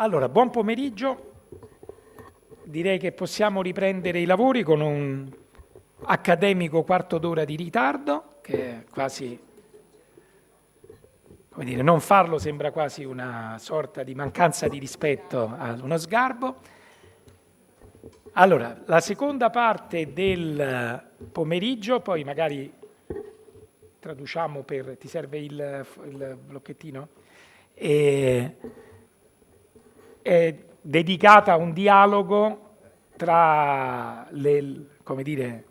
Allora, buon pomeriggio. Direi che possiamo riprendere i lavori con un accademico quarto d'ora di ritardo, che è quasi, come dire, non farlo sembra quasi una sorta di mancanza di rispetto ad uno sgarbo. Allora, la seconda parte del pomeriggio, poi magari traduciamo per... Ti serve il blocchettino? È dedicata a un dialogo tra come dire,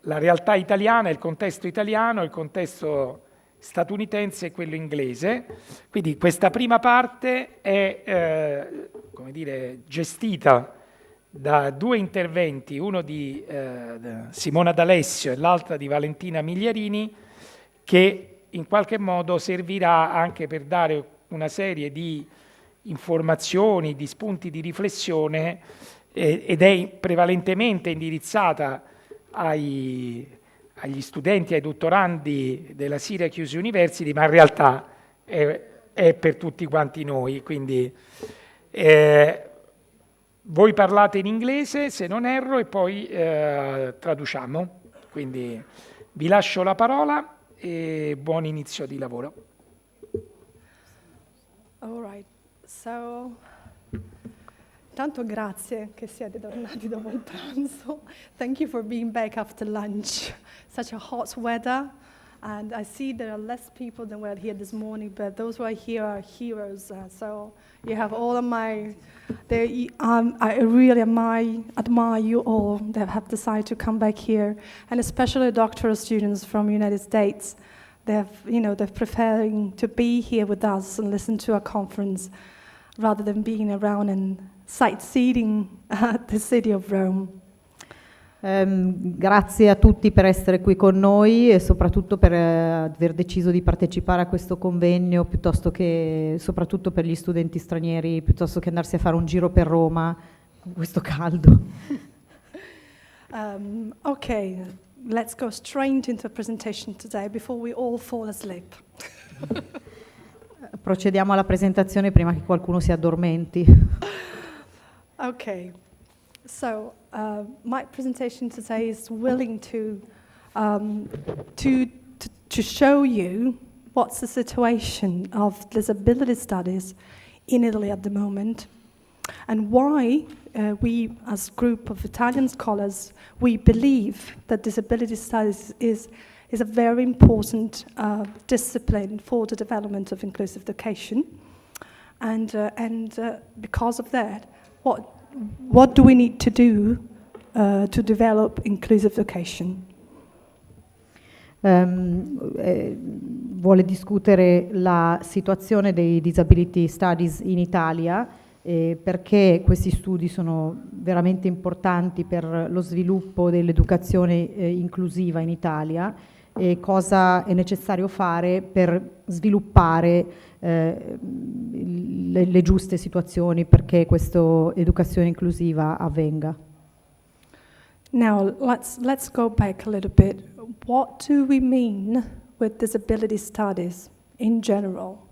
la realtà italiana, il contesto italiano, il contesto statunitense e quello inglese. Quindi questa prima parte è come dire, gestita da due interventi, uno di Simona D'Alessio e l'altra di Valentina Migliarini, che in qualche modo servirà anche per dare una serie di informazioni, di spunti di riflessione ed è prevalentemente indirizzata agli studenti, ai dottorandi della Syracuse University, ma in realtà è per tutti quanti noi. Quindi voi parlate in inglese, se non erro, e poi traduciamo. Quindi vi lascio la parola e buon inizio di lavoro. All right. So, tanto grazie che siete tornati dopo il pranzo. Thank you for being back after lunch. Such a hot weather, and I see there are less people than were here this morning, but those who are here are heroes. So you have all of my... I really admire you all that have decided to come back here, and especially doctoral students from the United States. They're preferring to be here with us and listen to a conference rather than being around and sightseeing the city of Rome. Grazie a tutti per essere qui con noi e soprattutto per aver deciso di partecipare a questo convegno, piuttosto che, soprattutto per gli studenti stranieri, piuttosto che andarsi a fare un giro per Roma con questo caldo. Okay, let's go straight into the presentation today before we all fall asleep. Procediamo alla presentazione prima che qualcuno si addormenti. Okay, so my presentation today is willing to show you what's the situation of disability studies in Italy at the moment, and why we, as a group of Italian scholars, we believe that disability studies is a very important discipline for the development of inclusive education, and because of that, what do we need to do to develop inclusive education? Vuole discutere la situazione dei disability studies in Italia, perché questi studi sono veramente importanti per lo sviluppo dell'educazione inclusiva in Italia e cosa è necessario fare per sviluppare le giuste situazioni perché questa educazione inclusiva avvenga. Now let's go back a little bit. What do we mean with disability studies in general?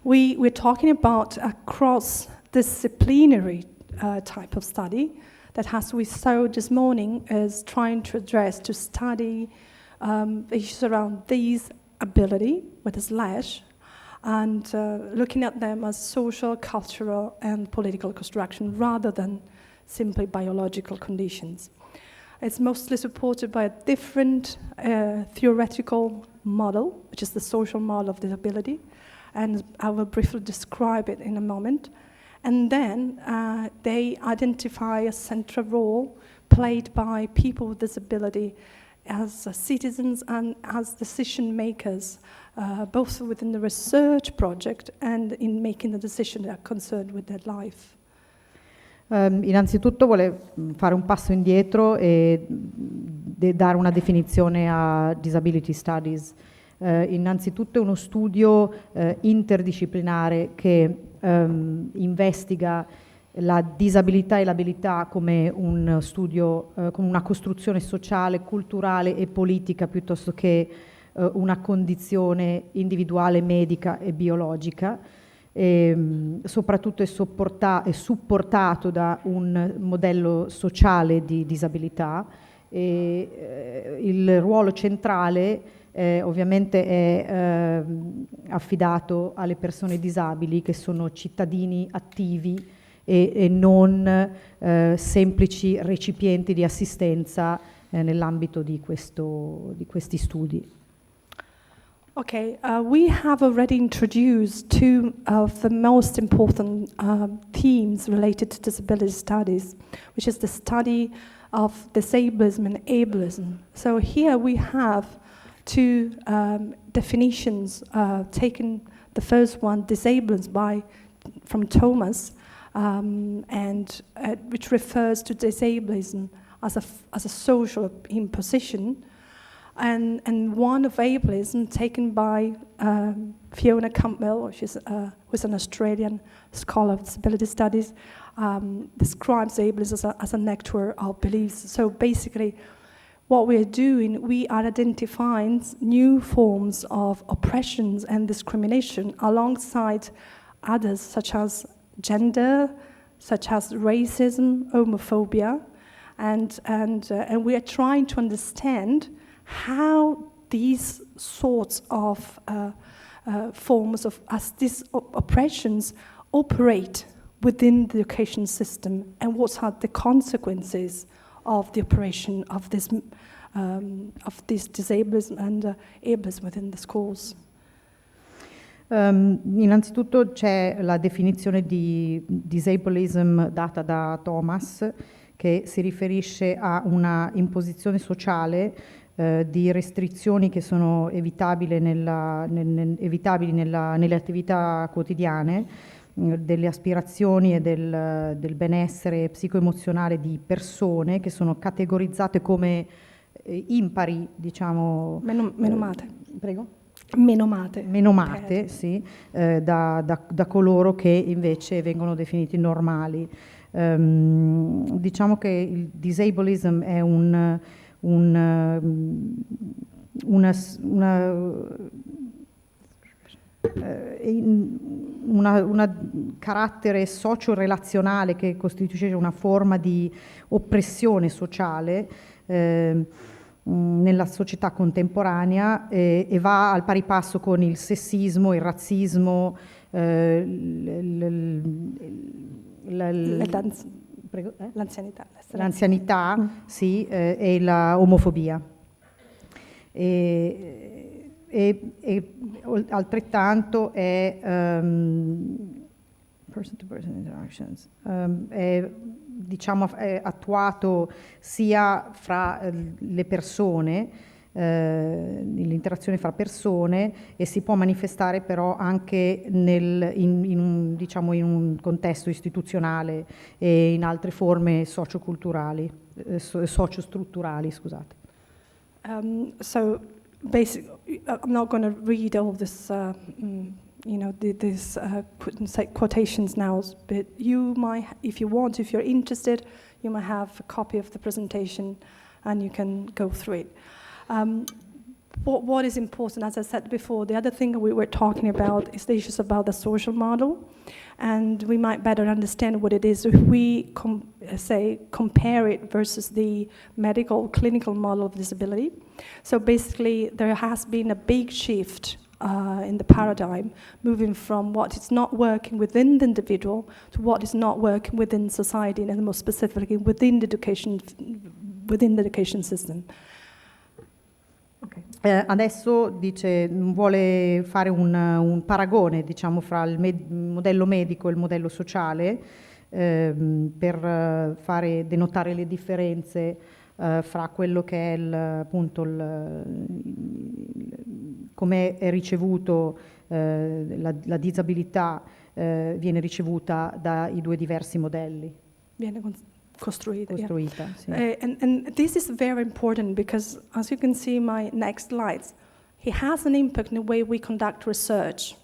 We're talking about a cross-disciplinary type of study that, as we saw this morning, is trying to address, to study issues around these ability with a slash, and looking at them as social, cultural, and political construction rather than simply biological conditions. It's mostly supported by a different theoretical model, which is the social model of disability, and I will briefly describe it in a moment. And then they identify a central role played by people with disability as citizens and as decision makers, both within the research project and in making the decisions that are concerned with their life. Innanzitutto vuole fare un passo indietro e dare una definizione a disability studies. Innanzitutto è uno studio interdisciplinare che investiga la disabilità e l'abilità come un studio, come una costruzione sociale, culturale e politica piuttosto che una condizione individuale, medica e biologica. soprattutto è supportato da un modello sociale di disabilità e il ruolo centrale ovviamente è affidato alle persone disabili che sono cittadini attivi e non semplici recipienti di assistenza nell'ambito di questi studi. Okay, we have already introduced two of the most important themes related to disability studies, which is the study of disablism and ableism. So here we have two definitions taken. The first one, disablism, from Thomas, and which refers to disablism as a social imposition. And one of ableism taken by Fiona Campbell, who's an Australian scholar of disability studies, describes ableism as a network of beliefs. So basically, what we're doing, we are identifying new forms of oppressions and discrimination alongside others, such as gender, such as racism, homophobia, and we are trying to understand how these sorts of forms of these oppressions operate within the education system, and what are the consequences of the operation of this disablism and ableism within the schools. Innanzitutto c'è la definizione di disablism data da Thomas, che si riferisce a una imposizione sociale di restrizioni che sono evitabili nelle attività quotidiane, delle aspirazioni e del benessere psicoemozionale di persone che sono categorizzate come impari, diciamo... Menomate. Prego? Menomate, okay. Sì, da coloro che invece vengono definiti normali. Diciamo che il disablism è un carattere socio-relazionale che costituisce una forma di oppressione sociale nella società contemporanea e va al pari passo con il sessismo, il razzismo, l'anzianità, sì, e la omofobia. E altrettanto è person-to-person interactions, è attuato sia fra le persone, l'interazione fra persone, e si può manifestare però anche in un contesto istituzionale e in altre forme socioculturali, sociostrutturali, scusate. So basically, I'm not going to read all this, these quotations now, but you might, if you want, if you're interested, you might have a copy of the presentation and you can go through it. What is important, as I said before, the other thing we were talking about is the issues about the social model, and we might better understand what it is if we compare it versus the medical clinical model of disability. So basically, there has been a big shift in the paradigm, moving from what is not working within the individual to what is not working within society, and more specifically within the education system. Okay. Adesso dice, vuole fare un paragone, diciamo, fra il modello medico e il modello sociale per fare denotare le differenze fra quello che è come è ricevuto la disabilità viene ricevuta dai due diversi modelli. Viene costruita. Yeah. Sì. And this is very important because, as you can see in my next slides, it has an impact in the way we conduct research.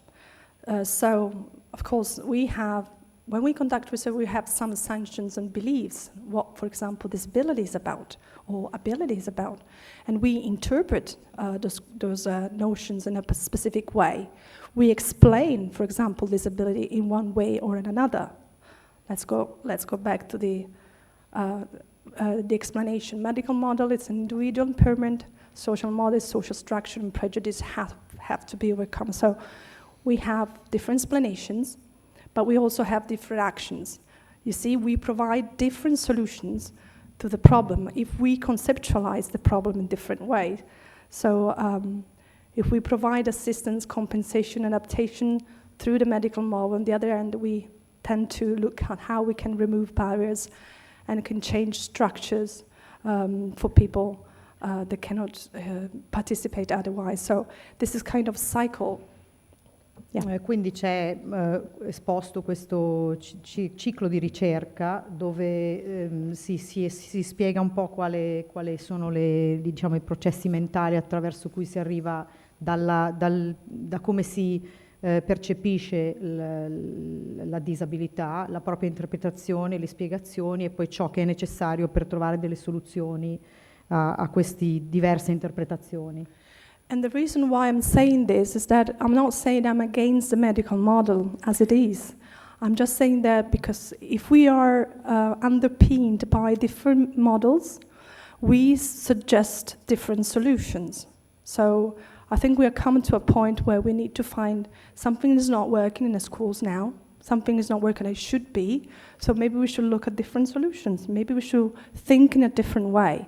So, of course, we have when we conduct research, we have some assumptions and beliefs, what, for example, disability is about or ability is about. And we interpret those notions in a specific way. We explain, for example, disability in one way or in another. Let's go back to the explanation. Medical model is individual, permanent. Social model, social structure, and prejudice have to be overcome. So we have different explanations, but we also have different actions. You see, we provide different solutions to the problem if we conceptualize the problem in different ways. So if we provide assistance, compensation, adaptation through the medical model, on the other hand, we tend to look at how we can remove barriers and can change structures for people that cannot participate otherwise. So this is kind of cycle. Yeah. Quindi c'è esposto questo ciclo di ricerca dove si spiega un po' quali sono i processi mentali attraverso cui si arriva da come si percepisce la disabilità, la propria interpretazione, le spiegazioni e poi ciò che è necessario per trovare delle soluzioni a queste diverse interpretazioni. And the reason why I'm saying this is that I'm not saying I'm against the medical model as it is. I'm just saying that because if we are underpinned by different models, we suggest different solutions. So I think we are coming to a point where we need to find something is not working in the schools now, something is not working as it should be, so maybe we should look at different solutions, maybe we should think in a different way.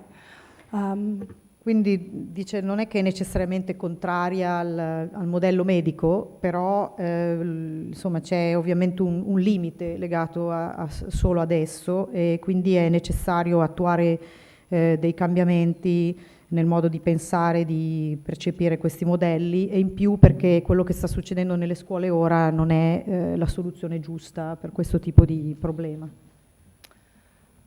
Quindi dice non è che è necessariamente contraria al modello medico, però insomma c'è ovviamente un limite legato solo adesso e quindi è necessario attuare dei cambiamenti nel modo di pensare, di percepire questi modelli e in più perché quello che sta succedendo nelle scuole ora non è la soluzione giusta per questo tipo di problema.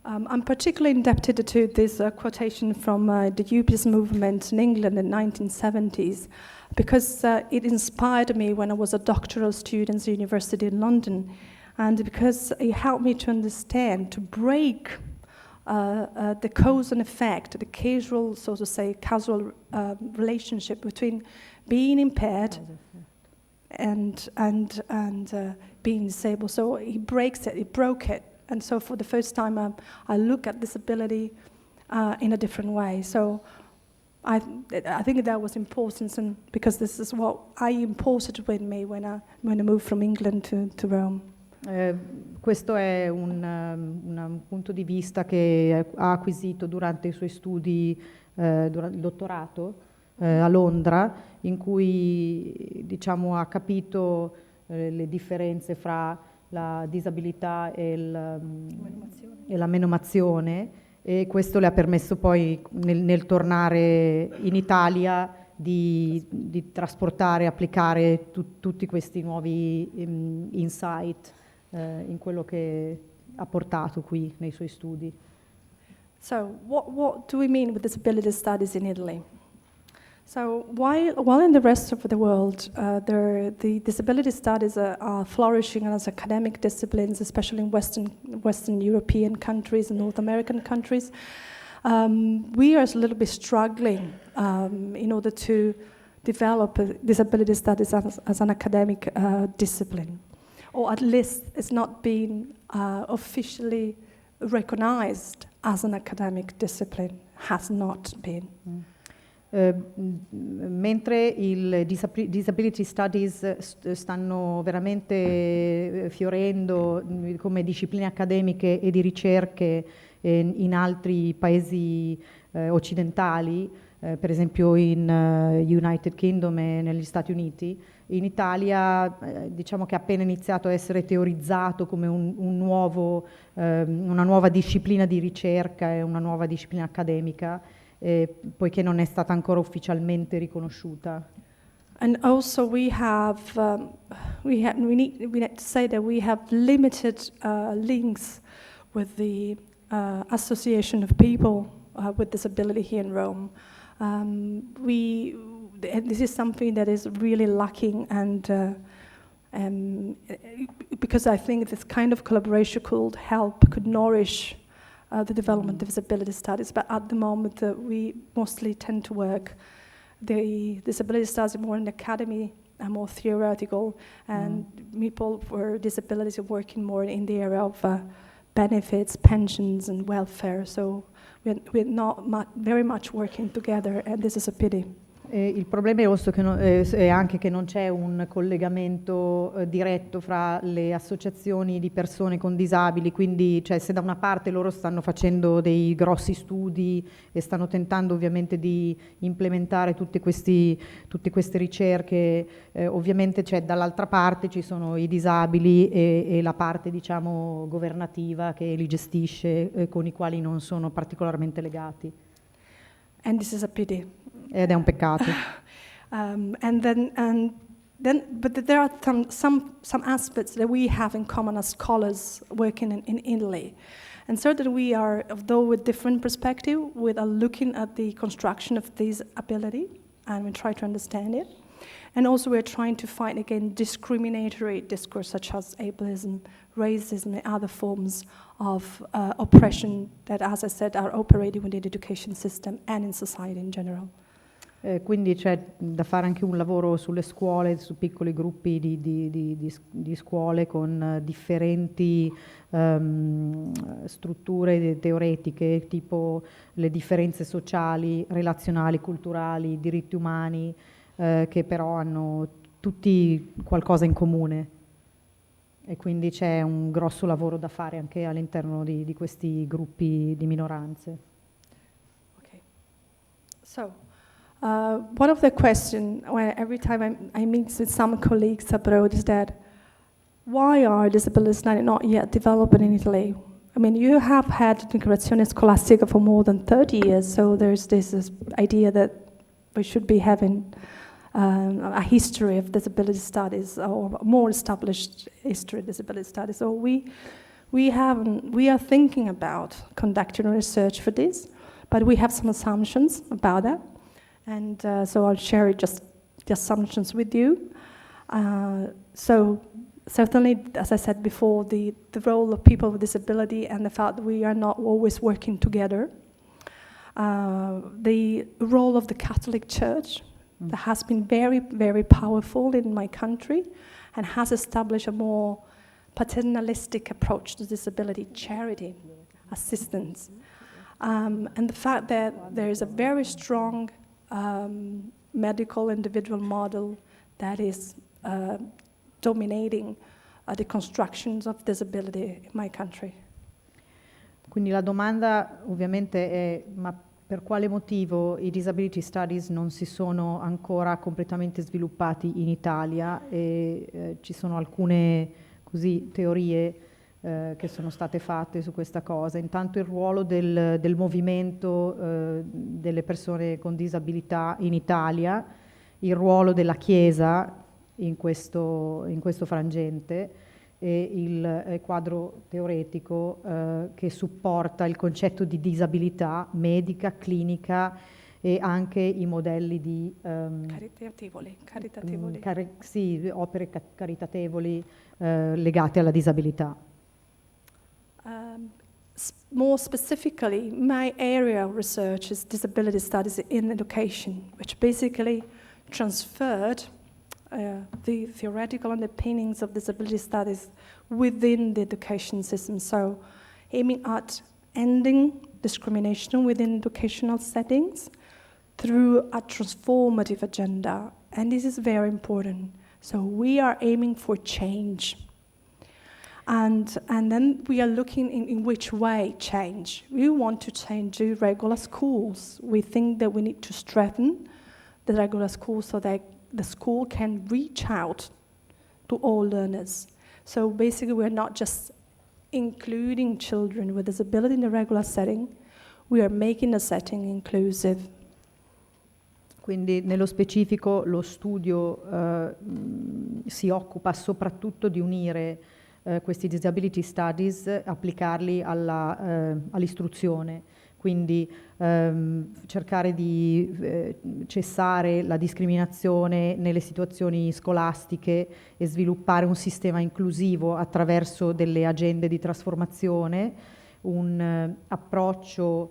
I'm particularly indebted to this quotation from the UPS movement in England in the 1970s because it inspired me when I was a doctoral student at the University in London and because it helped me to understand, to break the cause and effect, the causal, so to say, causal relationship between being impaired and being disabled. So he broke it. And so for the first time, I look at disability in a different way. So I think that was important, and because this is what I imported with me when I moved from England to Rome. Questo è un punto di vista che ha acquisito durante i suoi studi, durante il dottorato a Londra, in cui diciamo, ha capito le differenze fra la disabilità e la menomazione e questo le ha permesso poi nel tornare in Italia di trasportare, applicare tutti questi nuovi insight in quello che ha portato qui nei suoi studi. So what do we mean with disability studies in Italy? So while in the rest of the world, the disability studies are flourishing as academic disciplines, especially in Western European countries and North American countries, we are a little bit struggling in order to develop disability studies as an academic discipline, or at least it's not being officially recognized as an academic discipline, has not been. Mentre i disability studies stanno veramente fiorendo come discipline accademiche e di ricerche in altri paesi occidentali, per esempio in United Kingdom e negli Stati Uniti, in Italia diciamo che ha appena iniziato a essere teorizzato come una nuova disciplina di ricerca e una nuova disciplina accademica, poiché non è stata ancora ufficialmente riconosciuta. And also we need to say that we have limited links with the Association of People with Disability here in Rome. This is something that is really lacking, and Because I think this kind of collaboration could nourish the development of disability studies. But at the moment, we mostly tend to work the disability studies more in the academy and more theoretical, and people with disabilities are working more in the area of benefits, pensions, and welfare. So we're not very much working together, and this is a pity. Il problema è anche che non c'è un collegamento diretto fra le associazioni di persone con disabili, quindi cioè, se da una parte loro stanno facendo dei grossi studi e stanno tentando ovviamente di implementare tutte queste ricerche, ovviamente dall'altra parte ci sono i disabili e la parte diciamo governativa che li gestisce, con i quali non sono particolarmente legati. And this is a pity. Ed è un peccato. But there are some aspects that we have in common as scholars working in Italy. And so that we are, though with different perspective, we are looking at the construction of this ability, and we try to understand it. And also we're trying to fight against discriminatory discourse such as ableism, racism, and other forms of oppression that, as I said, are operating within the education system and in society in general. Quindi c'è da fare anche un lavoro sulle scuole, su piccoli gruppi di scuole con differenti strutture teoretiche, tipo le differenze sociali, relazionali, culturali, diritti umani, che però hanno tutti qualcosa in comune. E quindi c'è un grosso lavoro da fare anche all'interno di questi gruppi di minoranze. Okay. So, one of the questions, every time I meet with some colleagues abroad, is that why are disability studies not yet developed in Italy? I mean, you have had integrazione scolastica for more than 30 years, so there's this idea that we should be having a history of disability studies, or more established history of disability studies. So we are thinking about conducting research for this, but we have some assumptions about that. And so I'll share just the assumptions with you. So certainly, as I said before, the role of people with disability and the fact that we are not always working together. The role of the Catholic Church that has been very, very powerful in my country and has established a more paternalistic approach to disability, charity, assistance. And the fact that there is a very strong medical individual model that is dominating the constructions of disability in my country. Quindi la domanda ovviamente è: ma per quale motivo i disability studies non si sono ancora completamente sviluppati in Italia? E ci sono alcune teorie che sono state fatte su questa cosa. Intanto il ruolo del movimento delle persone con disabilità in Italia, il ruolo della Chiesa in questo frangente e il quadro teoretico che supporta il concetto di disabilità medica, clinica e anche i modelli di opere caritatevoli legate alla disabilità. More specifically, my area of research is disability studies in education, which basically transferred the theoretical underpinnings of disability studies within the education system. So, aiming at ending discrimination within educational settings through a transformative agenda. And this is very important. So we are aiming for change. And then we are looking in which way change. We want to change the regular schools. We think that we need to strengthen the regular schools so that the school can reach out to all learners. So basically we're not just including children with disability in the regular setting, we are making the setting inclusive. Quindi nello specifico lo studio si occupa soprattutto di unire questi disability studies, applicarli all'istruzione. quindi cercare di cessare la discriminazione nelle situazioni scolastiche e sviluppare un sistema inclusivo attraverso delle agende di trasformazione, un approccio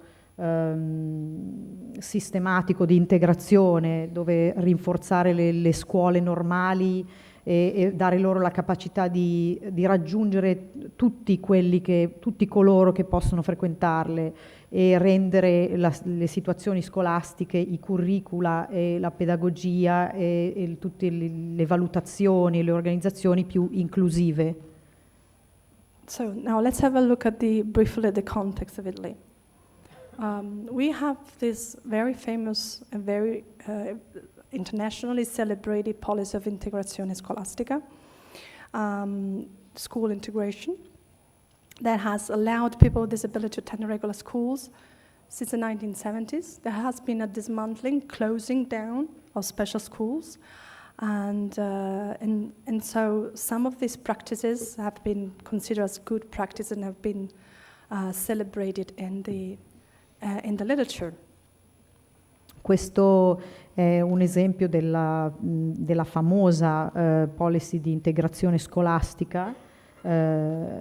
sistematico di integrazione dove rinforzare le scuole normali e dare loro la capacità di raggiungere tutti coloro che possono frequentarle e rendere le situazioni scolastiche, i curricula e la pedagogia e tutte le valutazioni e le organizzazioni più inclusive. So now let's have a look at briefly at the context of Italy. We have this very famous and very internationally celebrated policy of integrazione scolastica, school integration, that has allowed people with disability to attend regular schools since the 1970s. There has been a dismantling, closing down of special schools, and so some of these practices have been considered as good practice and have been celebrated in the literature. Questo è un esempio della famosa policy di integrazione scolastica nel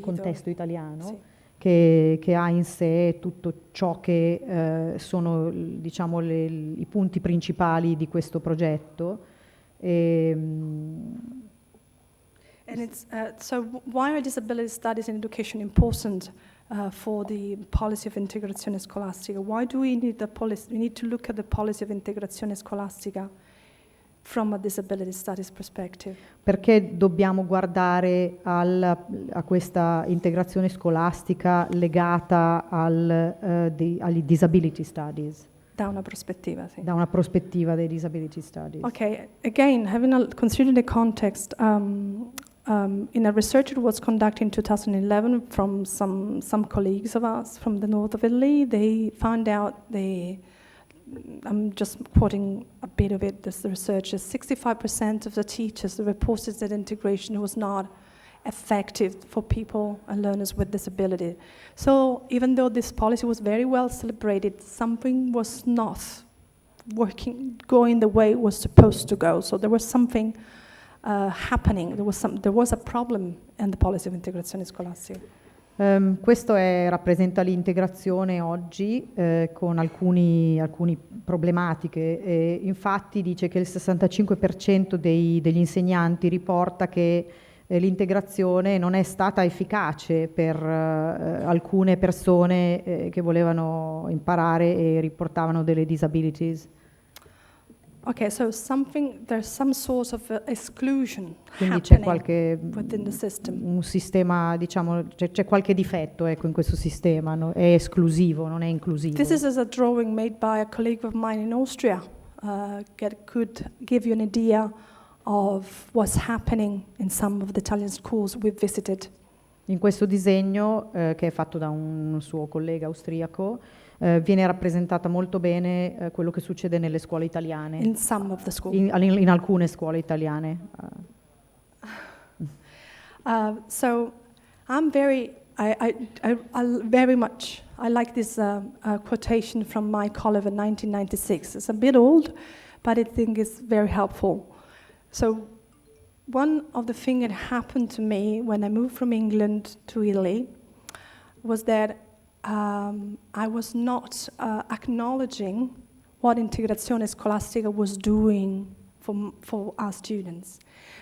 contesto italiano, sì, che ha in sé tutto ciò che sono, diciamo, i punti principali di questo progetto. And it's, so why are disability studies and education important for the policy of integrazione scolastica? Why do we need the policy? We need to look at the policy of integrazione scolastica from a disability studies perspective. Perché dobbiamo guardare a questa integrazione scolastica legata agli disability studies? Da una prospettiva, sì. Da una prospettiva dei disability studies. Okay, again, having considered the context, in a research that was conducted in 2011 from some colleagues of us from the north of Italy, they found out I'm just quoting a bit of it, this research, is 65% of the teachers reported that integration was not effective for people and learners with disability. So even though this policy was very well celebrated, something was not going the way it was supposed to go. So there was something happening, there was a problem in the policy of integrazione scolastica. Questo rappresenta l'integrazione oggi con alcune problematiche. Infatti dice che il 65% degli insegnanti riporta che l'integrazione non è stata efficace per alcune persone che volevano imparare e riportavano delle disabilities. Okay, so there's some sort of exclusion Quindi c'è within the system. Un sistema, diciamo, c'è qualche difetto, ecco, in questo sistema, no? È esclusivo, non è inclusivo. This is a drawing made by a colleague of mine in Austria that could give you an idea of what's happening in some of the Italian schools we've visited. In questo disegno, che è fatto da un suo collega austriaco, viene rappresentata molto bene quello che succede nelle scuole italiane. In some of the schools. In alcune scuole italiane. So I'm very much, I like this quotation from my colleague in 1996. It's a bit old, but I think it's very helpful. So one of the things that happened to me when I moved from England to Italy was that I was not acknowledging what integrazione scolastica was doing for our students.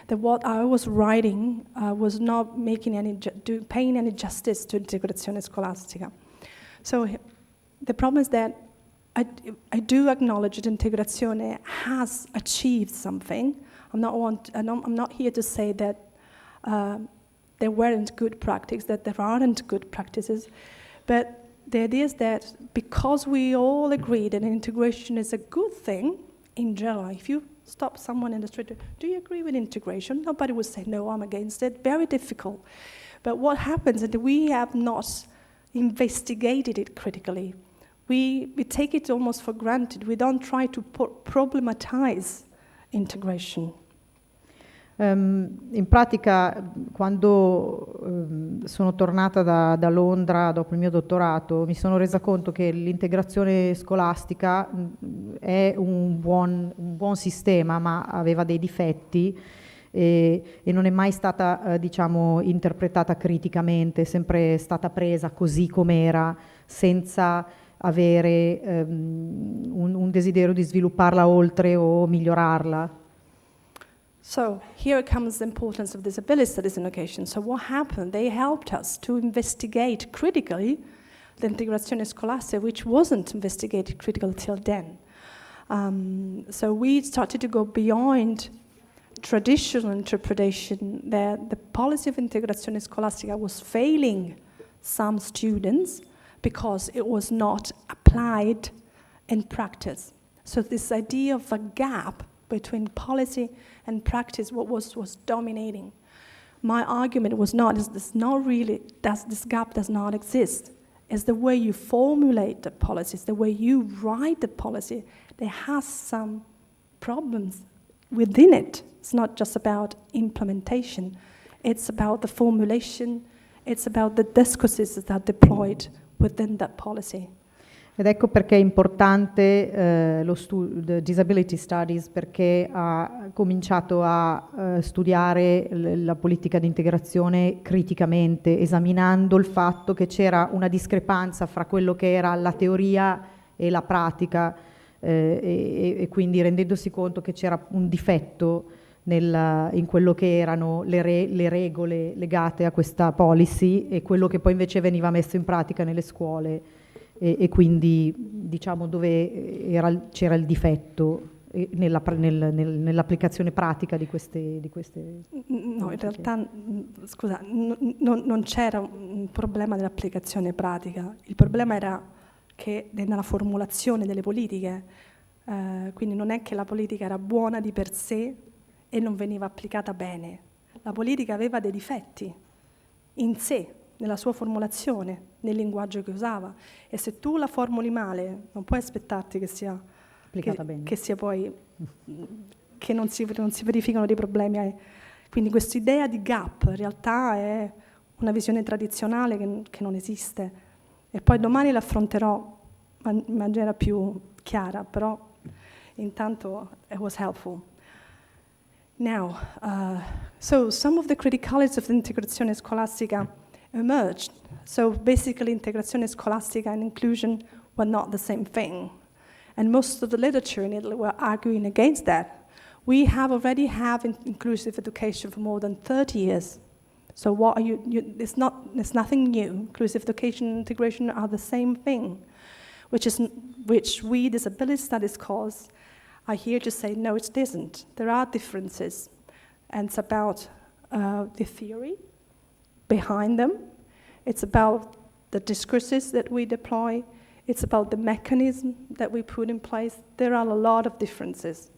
That what I was writing was not paying any justice to integrazione scolastica. So the problem is that I do acknowledge that integrazione has achieved something. I'm not here to say that there weren't good practices, that there aren't good practices. But the idea is that because we all agree that integration is a good thing, in general, if you stop someone in the street, do you agree with integration? Nobody would say, no, I'm against it. Very difficult. But what happens is that we have not investigated it critically. We take it almost for granted. We don't try to problematize integration. In pratica, quando sono tornata da Londra dopo il mio dottorato, mi sono resa conto che l'integrazione scolastica è un buon sistema, ma aveva dei difetti e non è mai stata, diciamo, interpretata criticamente, è sempre stata presa così com'era, senza avere un desiderio di svilupparla oltre o migliorarla. So here comes the importance of disability studies in education. So what happened? They helped us to investigate critically the integrazione scolastica, which wasn't investigated critically till then. So we started to go beyond traditional interpretation that the policy of integrazione scolastica was failing some students because it was not applied in practice. So this idea of a gap between policy and practice was dominating. My argument was not, this gap does not exist. It's the way you formulate the policies, the way you write the policy, that has some problems within it. It's not just about implementation. It's about the formulation. It's about the discourses that are deployed within that policy. Ed ecco perché è importante lo Disability Studies, perché ha cominciato a studiare la politica di integrazione criticamente, esaminando il fatto che c'era una discrepanza fra quello che era la teoria e la pratica e quindi rendendosi conto che c'era un difetto in quello che erano le regole legate a questa policy e quello che poi invece veniva messo in pratica nelle scuole. E quindi diciamo dove c'era il difetto nell'applicazione pratica di queste No, in realtà, scusa, non c'era un problema dell'applicazione pratica, il problema era che nella formulazione delle politiche, quindi non è che la politica era buona di per sé e non veniva applicata bene, la politica aveva dei difetti in sé, nella sua formulazione, nel linguaggio che usava, e se tu la formuli male non puoi aspettarti che sia applicata bene, che sia poi che non si verificano dei problemi. Quindi questa idea di gap in realtà è una visione tradizionale che non esiste, e poi domani l'affronterò in maniera più chiara, però intanto it was helpful. Now, so some of the criticalities of the integrazione scolastica emerged. So basically integrazione scolastica and inclusion were not the same thing. And most of the literature in Italy were arguing against that. We have already inclusive education for more than 30 years. So what are it's nothing new. Inclusive education and integration are the same thing, which we disability studies scholars are here to say, no, it isn't. There are differences. And it's about the theory behind them. It's about the discourses that we deploy. It's about the mechanism that we put in place. There are a lot of differences.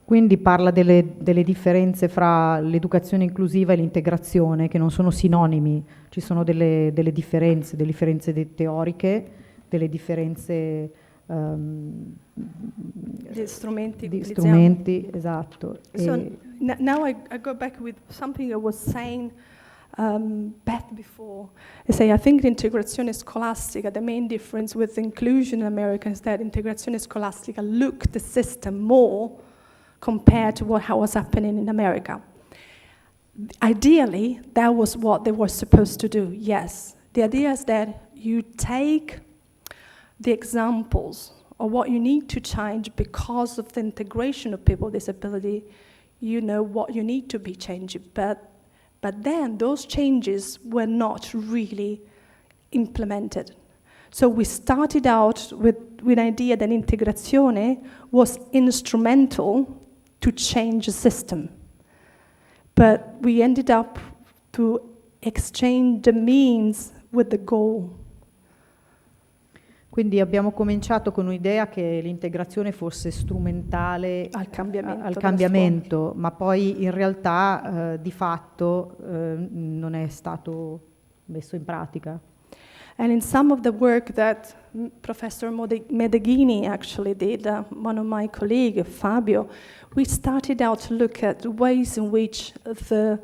Quindi parla delle differenze fra l'educazione inclusiva e l'integrazione, che non sono sinonimi. Ci sono delle differenze teoriche, delle differenze Gli strumenti. di strumenti, esatto. So now I go back with something I was saying Beth before. I think the integrazione scolastica, the main difference with inclusion in America is that integrazione scolastica looked the system more compared to what was happening in America. Ideally, that was what they were supposed to do, yes. The idea is that you take the examples of what you need to change because of the integration of people with disability. You know what you need to be changing, but then those changes were not really implemented. So we started out with an idea that integrazione was instrumental to change the system. But we ended up to exchange the means with the goal. Quindi abbiamo cominciato con un'idea che l'integrazione fosse strumentale al cambiamento, ma poi in realtà di fatto non è stato messo in pratica. And in some of the work that Professor Medeghini actually did, one of my colleagues, Fabio, we started out to look at ways in which the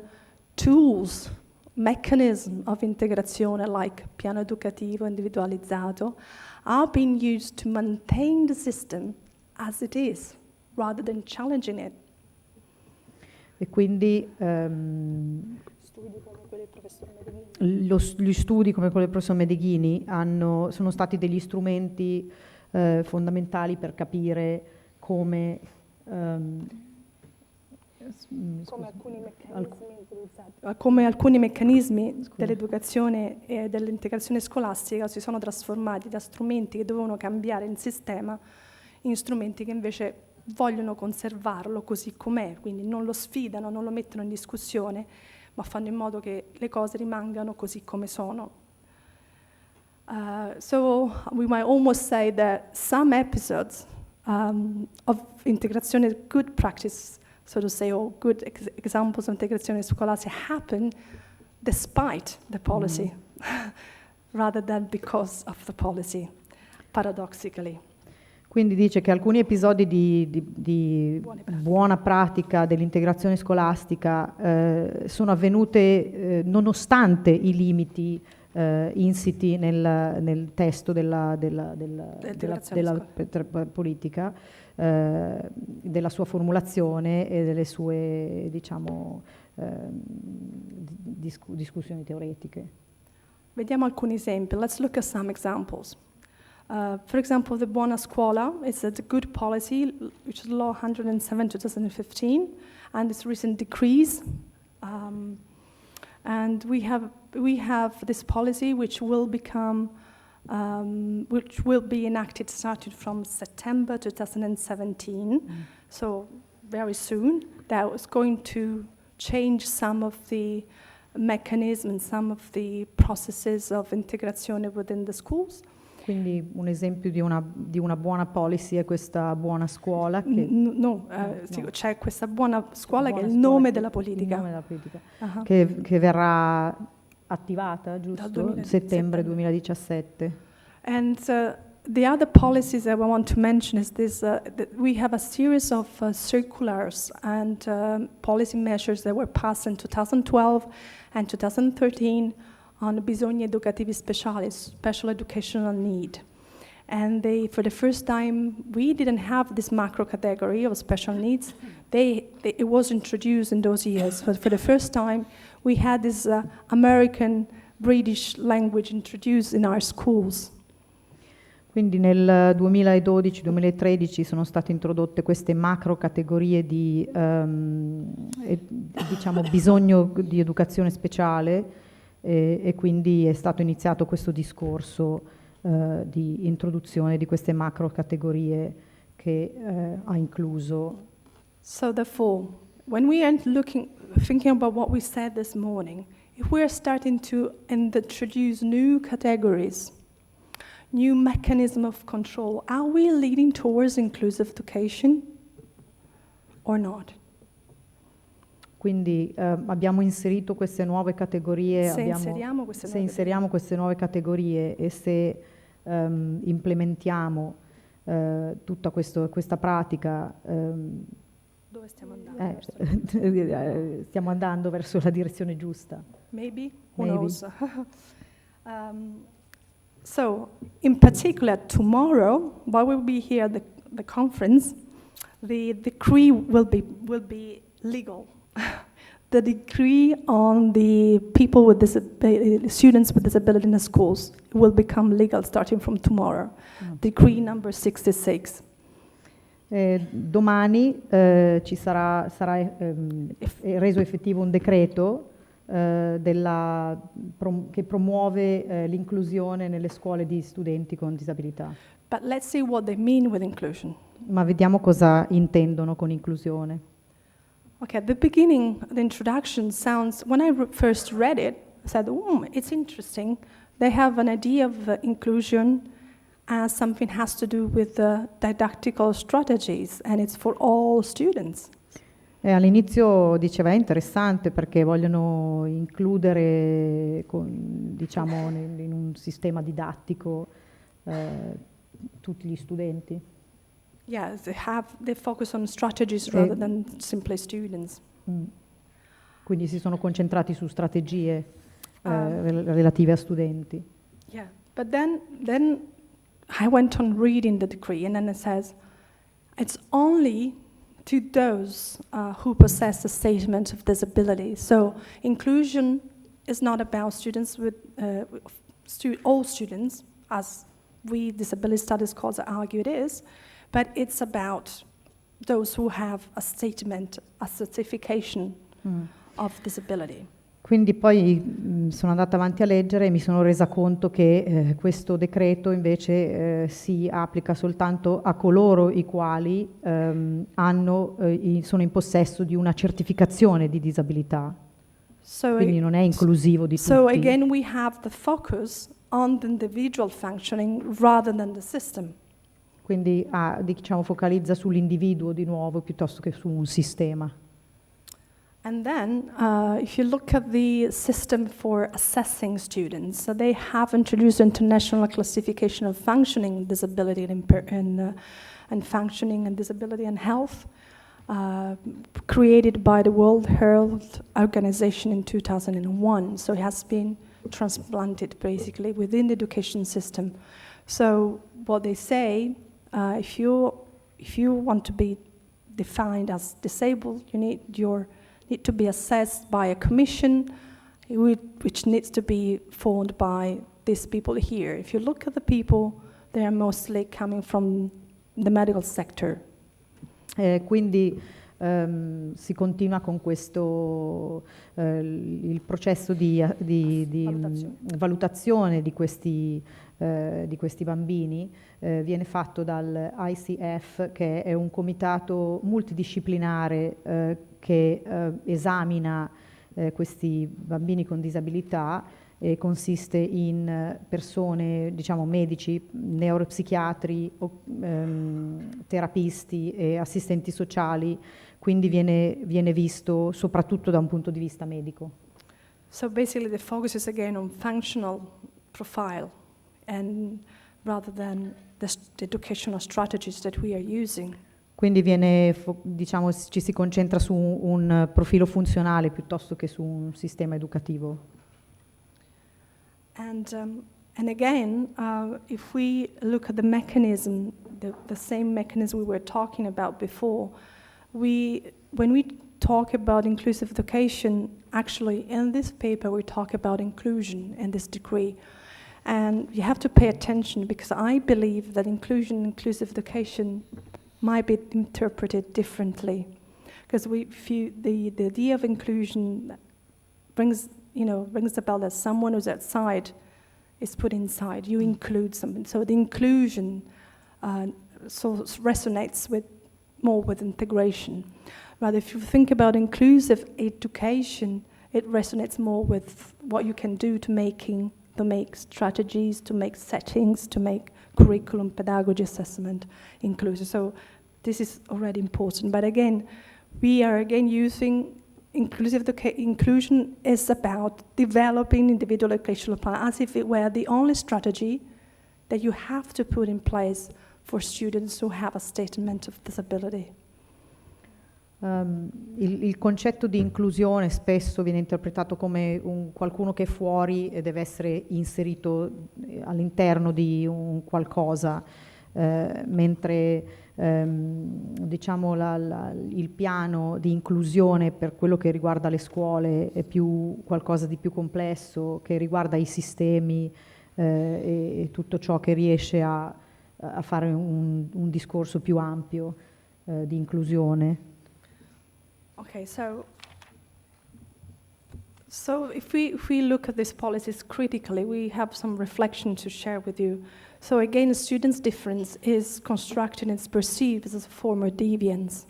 tools mechanism of integrazione, like piano educativo individualizzato, are being used to maintain the system as it is, rather than challenging it. E quindi gli studi come quello del professor Medeghini sono stati degli strumenti fondamentali per capire come come alcuni meccanismi dell'educazione e dell'integrazione scolastica si sono trasformati da strumenti che dovevano cambiare il sistema in strumenti che invece vogliono conservarlo così com'è, quindi non lo sfidano, non lo mettono in discussione, ma fanno in modo che le cose rimangano così come sono. So we might almost say that some episodes of integrazione, good practice, so to say, or good examples of integrazione scolastica happen despite the policy, rather than because of the policy, paradoxically. Quindi dice che alcuni episodi di buona pratica dell'integrazione scolastica sono avvenute nonostante i limiti insiti nel testo della politica, della sua formulazione e delle sue, diciamo, discussioni teoretiche. Vediamo alcuni esempi. Let's look at some examples. For example, the Buona Scuola is a good policy, which is Law 107 2015, and its recent decrees. And we have this policy which will become, which will be enacted starting from September 2017. So very soon, that was going to change some of the mechanisms and some of the processes of integrazione within the schools. Quindi un esempio di una buona policy è questa buona scuola. C'è questa buona scuola che è il nome della politica. Il nome della politica, che verrà attivata, giusto? Settembre 2017. And the other policies that I want to mention is this, that we have a series of circulars and policy measures that were passed in 2012 and 2013 on bisogni educativi speciali, special educational need. And for the first time, we didn't have this macro category of special needs. It was introduced in those years, but for the first time, we had this American British language introduced in our schools. Quindi nel 2012-2013 sono state introdotte queste macro categorie di diciamo bisogno di educazione speciale, e quindi è stato iniziato questo discorso di introduzione di queste macro categorie che ha incluso. So therefore, when we are thinking about what we said this morning, if we are starting to introduce new categories, new mechanism of control, are we leading towards inclusive education or not? Quindi abbiamo inserito queste nuove categorie, se inseriamo queste nuove categorie e se implementiamo tutta questa pratica, dove stiamo andando? Stiamo andando verso la direzione giusta. Maybe. Who knows? So, in particular, tomorrow, while we'll be here at the conference, the decree will be legal. The decree on the people with students with disability in the schools will become legal starting from tomorrow. Decree number 66. Domani ci sarà reso effettivo un decreto che promuove l'inclusione nelle scuole di studenti con disabilità. But let's see what they mean with inclusion. Ma vediamo cosa intendono con inclusione. Okay, at the beginning, the introduction sounds, when I first read it, I said, it's interesting. They have an idea of inclusion as something has to do with didactical strategies, and it's for all students. All'inizio diceva è interessante perché vogliono includere, diciamo, in un sistema didattico tutti gli studenti. Yeah, they focus on strategies rather than simply students. Quindi si sono concentrati su strategie relative a studenti. Yeah, but then I went on reading the decree, and then it says it's only to those who possess a statement of disability. So inclusion is not about students with all students, as we disability studies scholars argue it is, but it's about those who have a statement, a certification of disability. Quindi poi sono andata avanti a leggere e mi sono resa conto che questo decreto invece si applica soltanto a coloro i quali sono in possesso di una certificazione di disabilità. Quindi non è inclusivo di tutti. So again we have the focus on the individual functioning rather than the system. Quindi diciamo focalizza sull'individuo di nuovo piuttosto che su un sistema. And then, if you look at the system for assessing students, so they have introduced international classification of functioning disability and functioning and disability and health, created by the World Health Organization in 2001. So it has been transplanted basically within the education system. So what they say, if you want to be defined as disabled, you need to be assessed by a commission, which needs to be formed by these people here. If you look at the people, they are mostly coming from the medical sector. Quindi si continua con questo il processo di valutazione di questi bambini viene fatto dal ICF, che è un comitato multidisciplinare che esamina questi bambini con disabilità e consiste in persone, diciamo medici, neuropsichiatri, terapisti e assistenti sociali, quindi viene visto soprattutto da un punto di vista medico. So basically the focus is again on functional profile and rather than the educational strategies that we are using. Quindi diciamo, ci si concentra su un profilo funzionale piuttosto che su un sistema educativo. And again, if we look at the mechanism, the same mechanism we were talking about before, when we talk about inclusive education, actually in this paper we talk about inclusion in this degree. And you have to pay attention because I believe that inclusive education might be interpreted differently. Because the idea of inclusion brings about that someone who's outside is put inside. You include someone. So the inclusion resonates more with integration. Rather, if you think about inclusive education, it resonates more with what you can do to make strategies, to make settings, to make curriculum, pedagogy, assessment inclusive. So this is already important. But again, we are using inclusion is about developing individual educational plan as if it were the only strategy that you have to put in place for students who have a statement of disability. Il concetto di inclusione spesso viene interpretato come qualcuno che è fuori e deve essere inserito all'interno di un qualcosa, mentre diciamo il piano di inclusione per quello che riguarda le scuole è più qualcosa di più complesso, che riguarda i sistemi e tutto ciò che riesce a fare un discorso più ampio di inclusione. Okay, so if we look at these policies critically, we have some reflection to share with you. So again, a student's difference is constructed and is perceived as a form of deviance.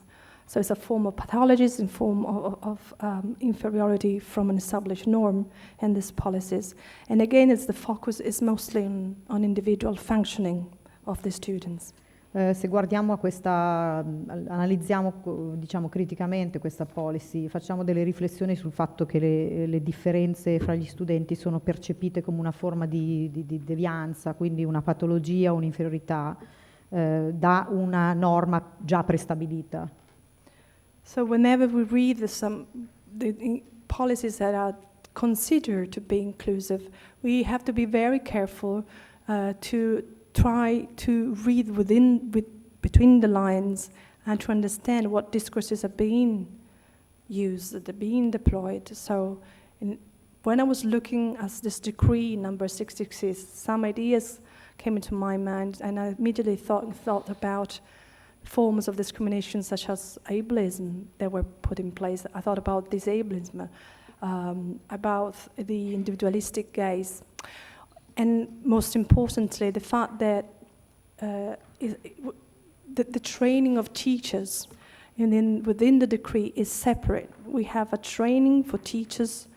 So it's a form of pathology, it's a form of inferiority from an established norm in these policies. And again, the focus is mostly on individual functioning of the students. Se guardiamo analizziamo diciamo criticamente questa policy, facciamo delle riflessioni sul fatto che le differenze fra gli studenti sono percepite come una forma di devianza, quindi una patologia, un'inferiorità da una norma già prestabilita. So whenever we read the policies that are considered to be inclusive, we have to be very careful to try to read between the lines and to understand what discourses are being used, that are being deployed. So when I was looking at this decree number 66, some ideas came into my mind, and I immediately thought about forms of discrimination such as ableism that were put in place. I thought about disablism, about the individualistic gaze, and most importantly, the fact that the training of teachers within the decree is separate. We have a training for teachers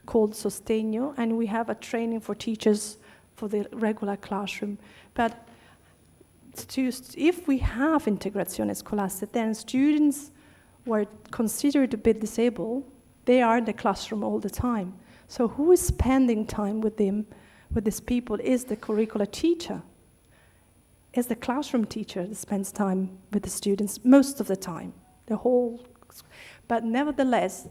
called Sostegno, and we have a training for teachers for the regular classroom. But if we have integrazione scolastica, then students who are considered to be disabled, they are in the classroom all the time. So who is spending time with them, with these people? Is the curricular teacher? Is the classroom teacher that spends time with the students most of the time? But nevertheless,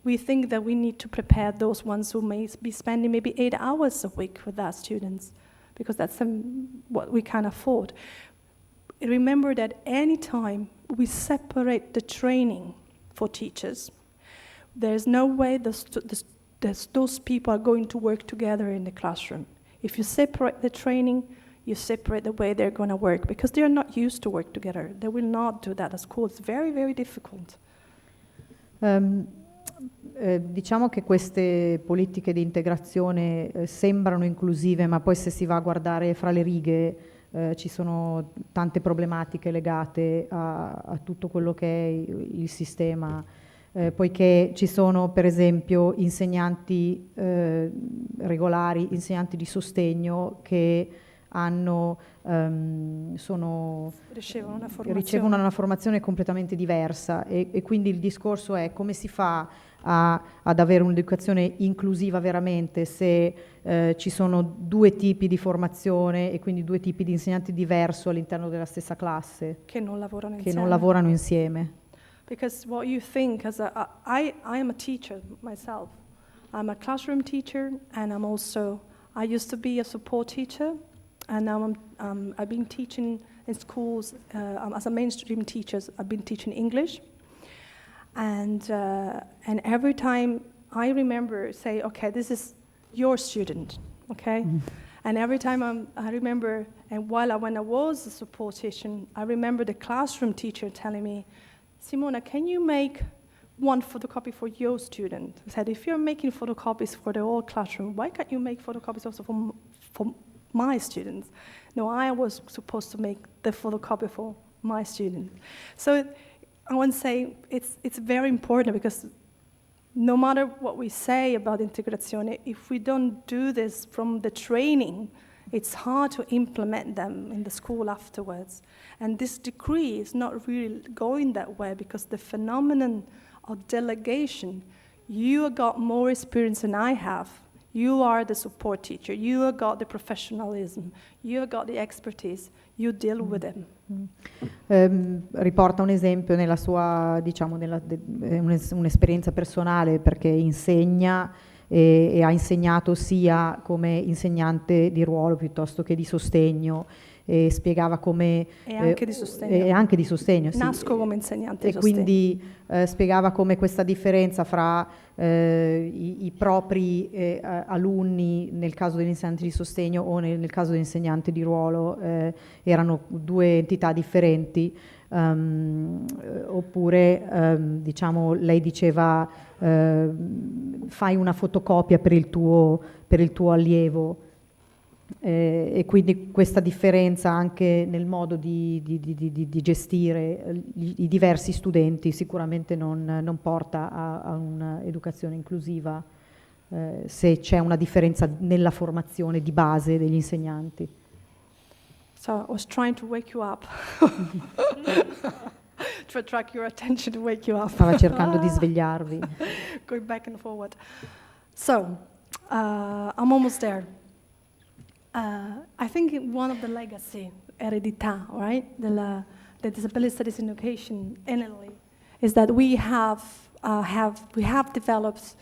we think that we need to prepare those ones who may be spending maybe 8 hours a week with our students, because that's what we can afford. Remember that any time we separate the training for teachers, there's no way those people are going to work together in the classroom. If you separate the training, you separate the way they're going to work, because they're not used to work together. They will not do that at school. It's very, very difficult. Diciamo che queste politiche di integrazione sembrano inclusive, ma poi se si va a guardare fra le righe ci sono tante problematiche legate a tutto quello che è il sistema, poiché ci sono per esempio insegnanti regolari, insegnanti di sostegno che ricevono una formazione completamente diversa, e quindi il discorso è come si fa ad avere un'educazione inclusiva veramente se ci sono due tipi di formazione e quindi due tipi di insegnanti diversi all'interno della stessa classe che non lavorano insieme. Because what you think, I am a teacher myself. I'm a classroom teacher, and I used to be a support teacher, and now I've been teaching in schools as a mainstream teacher. I've been teaching English, and every time I remember say, okay, this is your student, okay, and every time I remember, and when I was a support teacher, I remember the classroom teacher telling me, Simona, can you make one photocopy for your student? I said, if you're making photocopies for the whole classroom, why can't you make photocopies also for my students? No, I was supposed to make the photocopy for my student. So I want to say it's very important, because no matter what we say about integrazione, if we don't do this from the training, it's hard to implement them in the school afterwards. And this decree is not really going that way, because the phenomenon of delegation, you have got more experience than I have. You are the support teacher. You have got the professionalism. You have got the expertise. You deal with them. Riporta un esempio nella sua, diciamo, un'esperienza personale, perché insegna e ha insegnato sia come insegnante di ruolo piuttosto che di sostegno, e spiegava come anche di sostegno. Sì. Nasco come insegnante di sostegno. Quindi spiegava come questa differenza fra i propri alunni nel caso degli insegnanti di sostegno o nel caso dell'insegnante di ruolo erano due entità differenti, oppure diciamo lei diceva fai una fotocopia per il tuo allievo, e quindi questa differenza anche nel modo di gestire i diversi studenti sicuramente non porta a un'educazione inclusiva, se c'è una differenza nella formazione di base degli insegnanti. So I was trying to wake you up. To attract your attention, to wake you up. Stava cercando di svegliarvi. Going back and forward. So, I'm almost there. I think one of the legacy, eredità, right, the disability studies in education in Italy, is that we have developed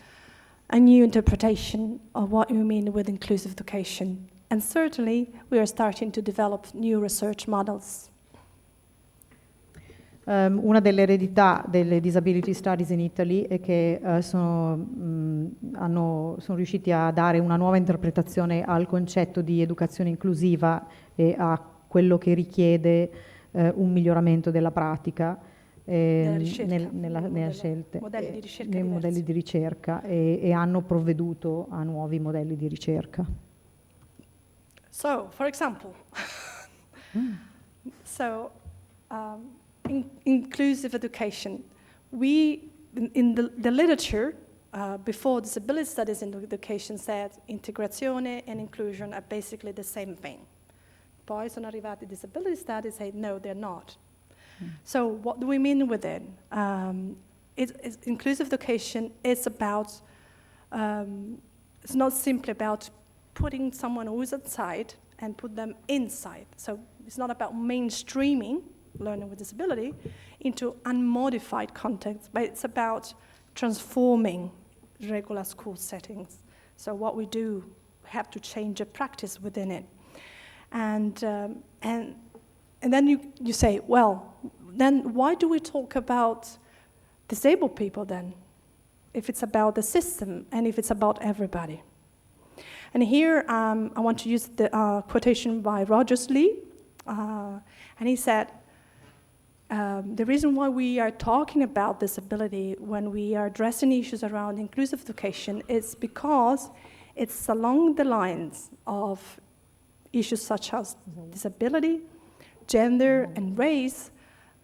a new interpretation of what we mean with inclusive education. And certainly, we are starting to develop new research models. Una delle eredità delle disability studies in Italy è che sono riusciti a dare una nuova interpretazione al concetto di educazione inclusiva e a quello che richiede un miglioramento della pratica nelle scelte, nei modelli di ricerca e hanno provveduto a nuovi modelli di ricerca. So, for example, inclusive education. In the literature, before disability studies in education said integrazione and inclusion are basically the same thing. Poi sono arrivati disability studies say no, they're not. So what do we mean with it? Inclusive education is about, it's not simply about putting someone who is outside and put them inside. So it's not about mainstreaming learning with disability into unmodified context, but it's about transforming regular school settings. So what we do, we have to change the practice within it. And then you say, well, then why do we talk about disabled people then? If it's about the system and if it's about everybody. And here I want to use the quotation by Rogers Lee, and he said, the reason why we are talking about disability when we are addressing issues around inclusive education is because it's along the lines of issues such as disability, gender, and race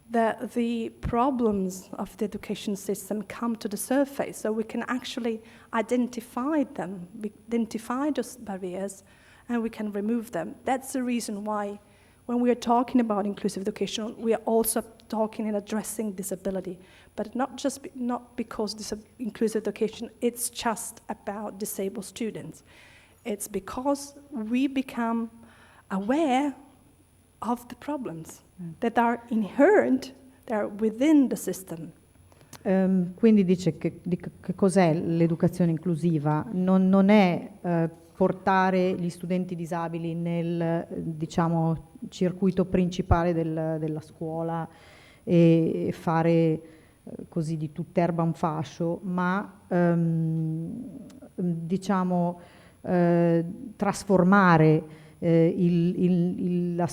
that the problems of the education system come to the surface. So we can actually identify them, identify those barriers, and we can remove them. That's the reason why when we are talking about inclusive education, we are also talking and addressing disability, but not because inclusive education, it's just about disabled students. It's because we become aware of the problems that are inherent, that are within the system. Quindi dice che cos'è l'educazione inclusiva? Non è portare gli studenti disabili nel, diciamo, circuito principale della scuola e fare così di tutt'erba un fascio, ma diciamo trasformare le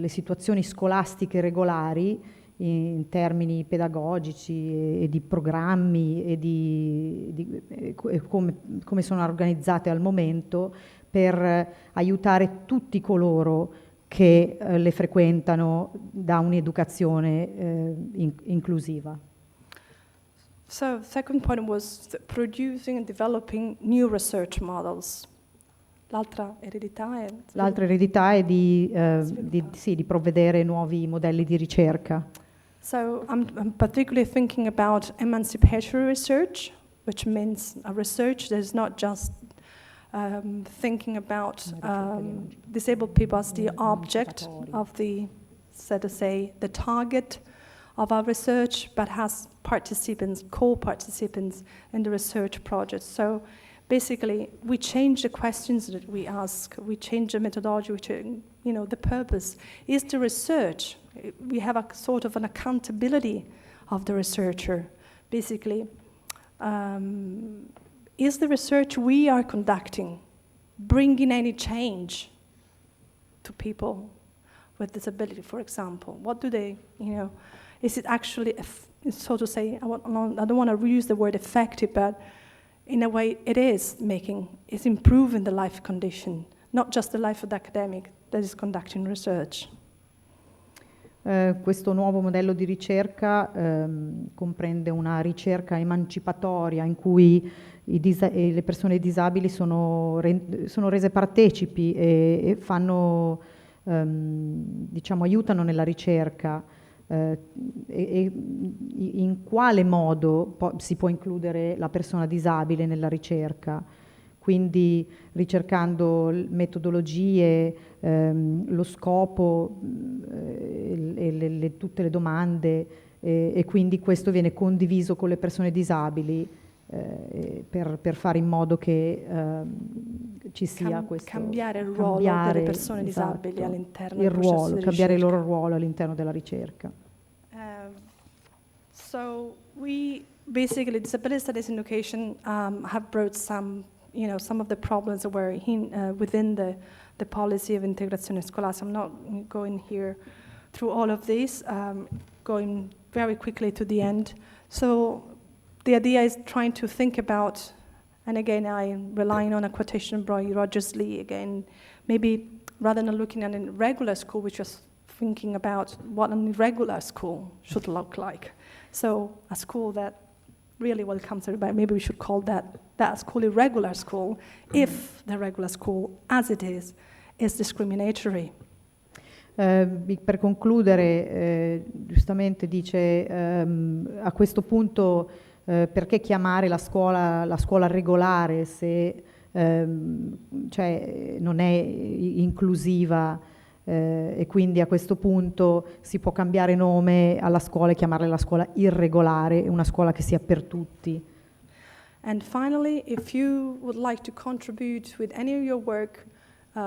situazioni scolastiche regolari in termini pedagogici e di programmi e come sono organizzate al momento per aiutare tutti coloro che le frequentano da un'educazione inclusiva. So the second point was producing and developing new research models. L'altra eredità è di provvedere nuovi modelli di ricerca. So I'm particularly thinking about emancipatory research, which means a research that is not just thinking about disabled people as the object of the, so to say, the target of our research, but has participants, co-participants in the research project. So basically, we change the questions that we ask, we change the methodology, the purpose. Is the research, we have a sort of an accountability of the researcher. Basically, is the research we are conducting bringing any change to people with disability, for example? What do they, is it actually, so to say, I don't want to reuse the word effective, but in a way it's improving the life condition, not just the life of the academic that is conducting research. Questo nuovo modello di ricerca comprende una ricerca emancipatoria in cui le persone disabili sono rese partecipi e fanno, aiutano nella ricerca. E in quale modo si può includere la persona disabile nella ricerca? Quindi ricercando metodologie, lo scopo e tutte le domande e quindi questo viene condiviso con le persone disabili per fare in modo che ci sia questo cambiare il ruolo delle persone disabili esatto, all'interno il del processo ruolo, di cambiare il ricerca. loro ruolo all'interno della ricerca. So we basically, disability studies in education have brought some of the problems that were within the policy of integrazione scolastica. I'm not going here through all of this, going very quickly to the end. So the idea is trying to think about, and again, I'm relying on a quotation by Rogers Lee again, maybe rather than looking at a regular school, which was thinking about what an irregular school should look like. So a school that really welcomes everybody, maybe we should call that school irregular school, if the regular school, as it is discriminatory. Per concludere, giustamente dice a questo punto perché chiamare la scuola regolare se cioè, non è inclusiva e quindi a questo punto si può cambiare nome alla scuola e chiamarla la scuola irregolare, una scuola che sia per tutti. And finally, if you would like to contribute with any of your work,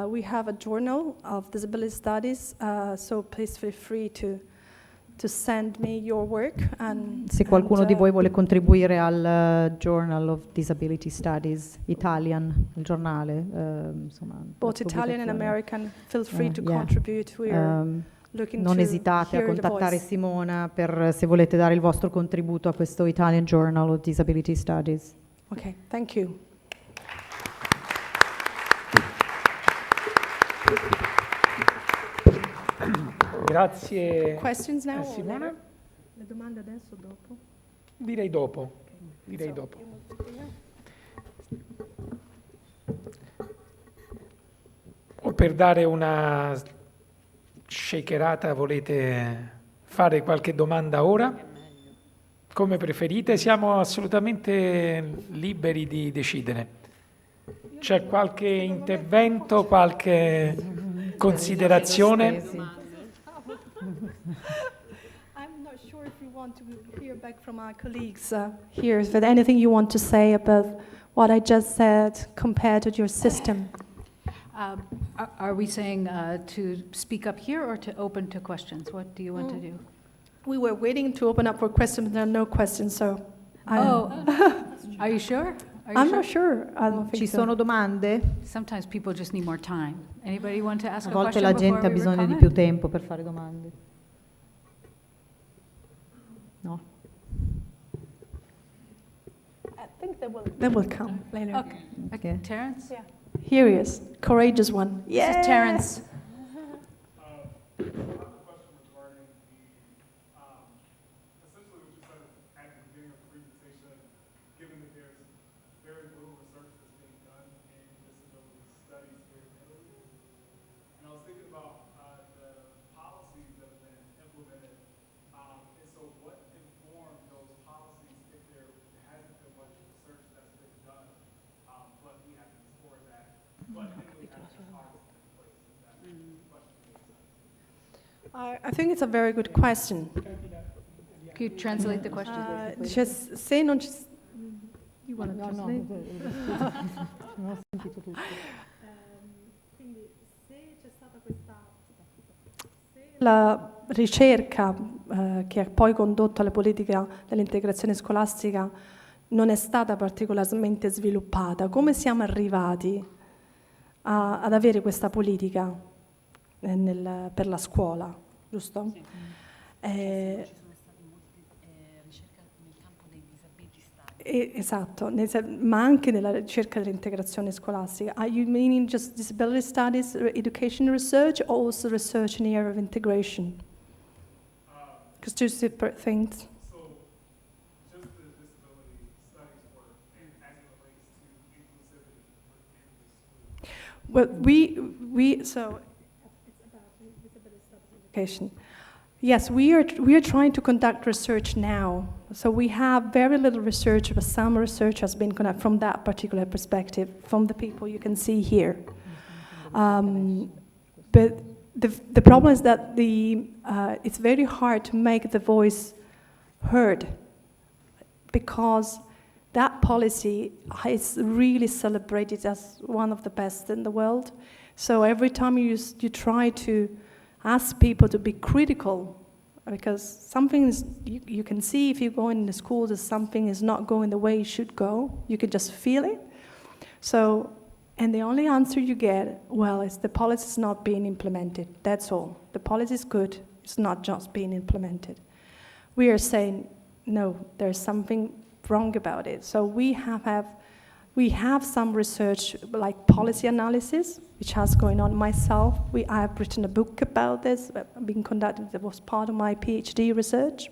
we have a journal of disability studies, so please feel free to send me your work. Se qualcuno di voi vuole contribuire al Journal of Disability Studies Italian, il giornale, insomma, both Italian and American, feel free to yeah. contribute. We are looking Non to esitate a hear the contattare voice. Simona se volete dare il vostro contributo a questo Italian Journal of Disability Studies. Okay, thank you. Grazie. Questions now? Simona? Le domande adesso o dopo? Direi dopo. Direi dopo. O per dare una shakerata volete fare qualche domanda ora? Come preferite, siamo assolutamente liberi di decidere. C'è qualche intervento, qualche considerazione? I'm not sure if you want to hear back from our colleagues here. Is there anything you want to say about what I just said compared to your system? Are we saying to speak up here or to open to questions? What do you want to do? We were waiting to open up for questions, but there are no questions, so... Are you sure? I'm not sure. I don't think Ci so. sono domande? Sometimes people just need more time. Anybody want to ask A a volte question la before gente ha we bisogno di comment? più tempo per fare domande. No? I think they will come later. Okay. Okay. Terrence? Yeah. Here he is, courageous one. Yeah. This is Terrence. I have a question regarding essentially what you said at the beginning of the presentation, given that there's very little research that's being done in disability studies here in Italy. And I was thinking about the policies that have been implemented. And so what informed those policies if there hasn't been much research that's been done, but we have to explore that. But Italy has these policies in place. Is that question makes sense? I think it's a very good question. Can you translate the question? Se non ci... You want to translate? Non ho sentito tutto. Quindi se c'è stata la ricerca che ha poi condotto alla politica dell'integrazione scolastica non è stata particolarmente sviluppata, come siamo arrivati ad avere questa politica per la scuola, giusto? Esatto, ma anche nella ricerca dell'integrazione scolastica. Are you meaning just disability studies, education research, or also research in the area of integration? Because two separate things. So, just the disability studies work and as it relates to inclusivity within the school. Well, so it's about disability studies and education. Yes, we are trying to conduct research now. So we have very little research, but some research has been conducted from that particular perspective, from the people you can see here. But the problem is that it's very hard to make the voice heard because that policy is really celebrated as one of the best in the world. So every time you try to ask people to be critical, because something is, you can see if you go in the school that something is not going the way it should go, you can just feel it. So, and the only answer you get, well, is the policy is not being implemented. That's all. The policy is good, it's not just being implemented. We are saying, no, there's something wrong about it. So we have some research, like policy analysis, which has going on myself. I have written a book about this, being conducted, that was part of my PhD research.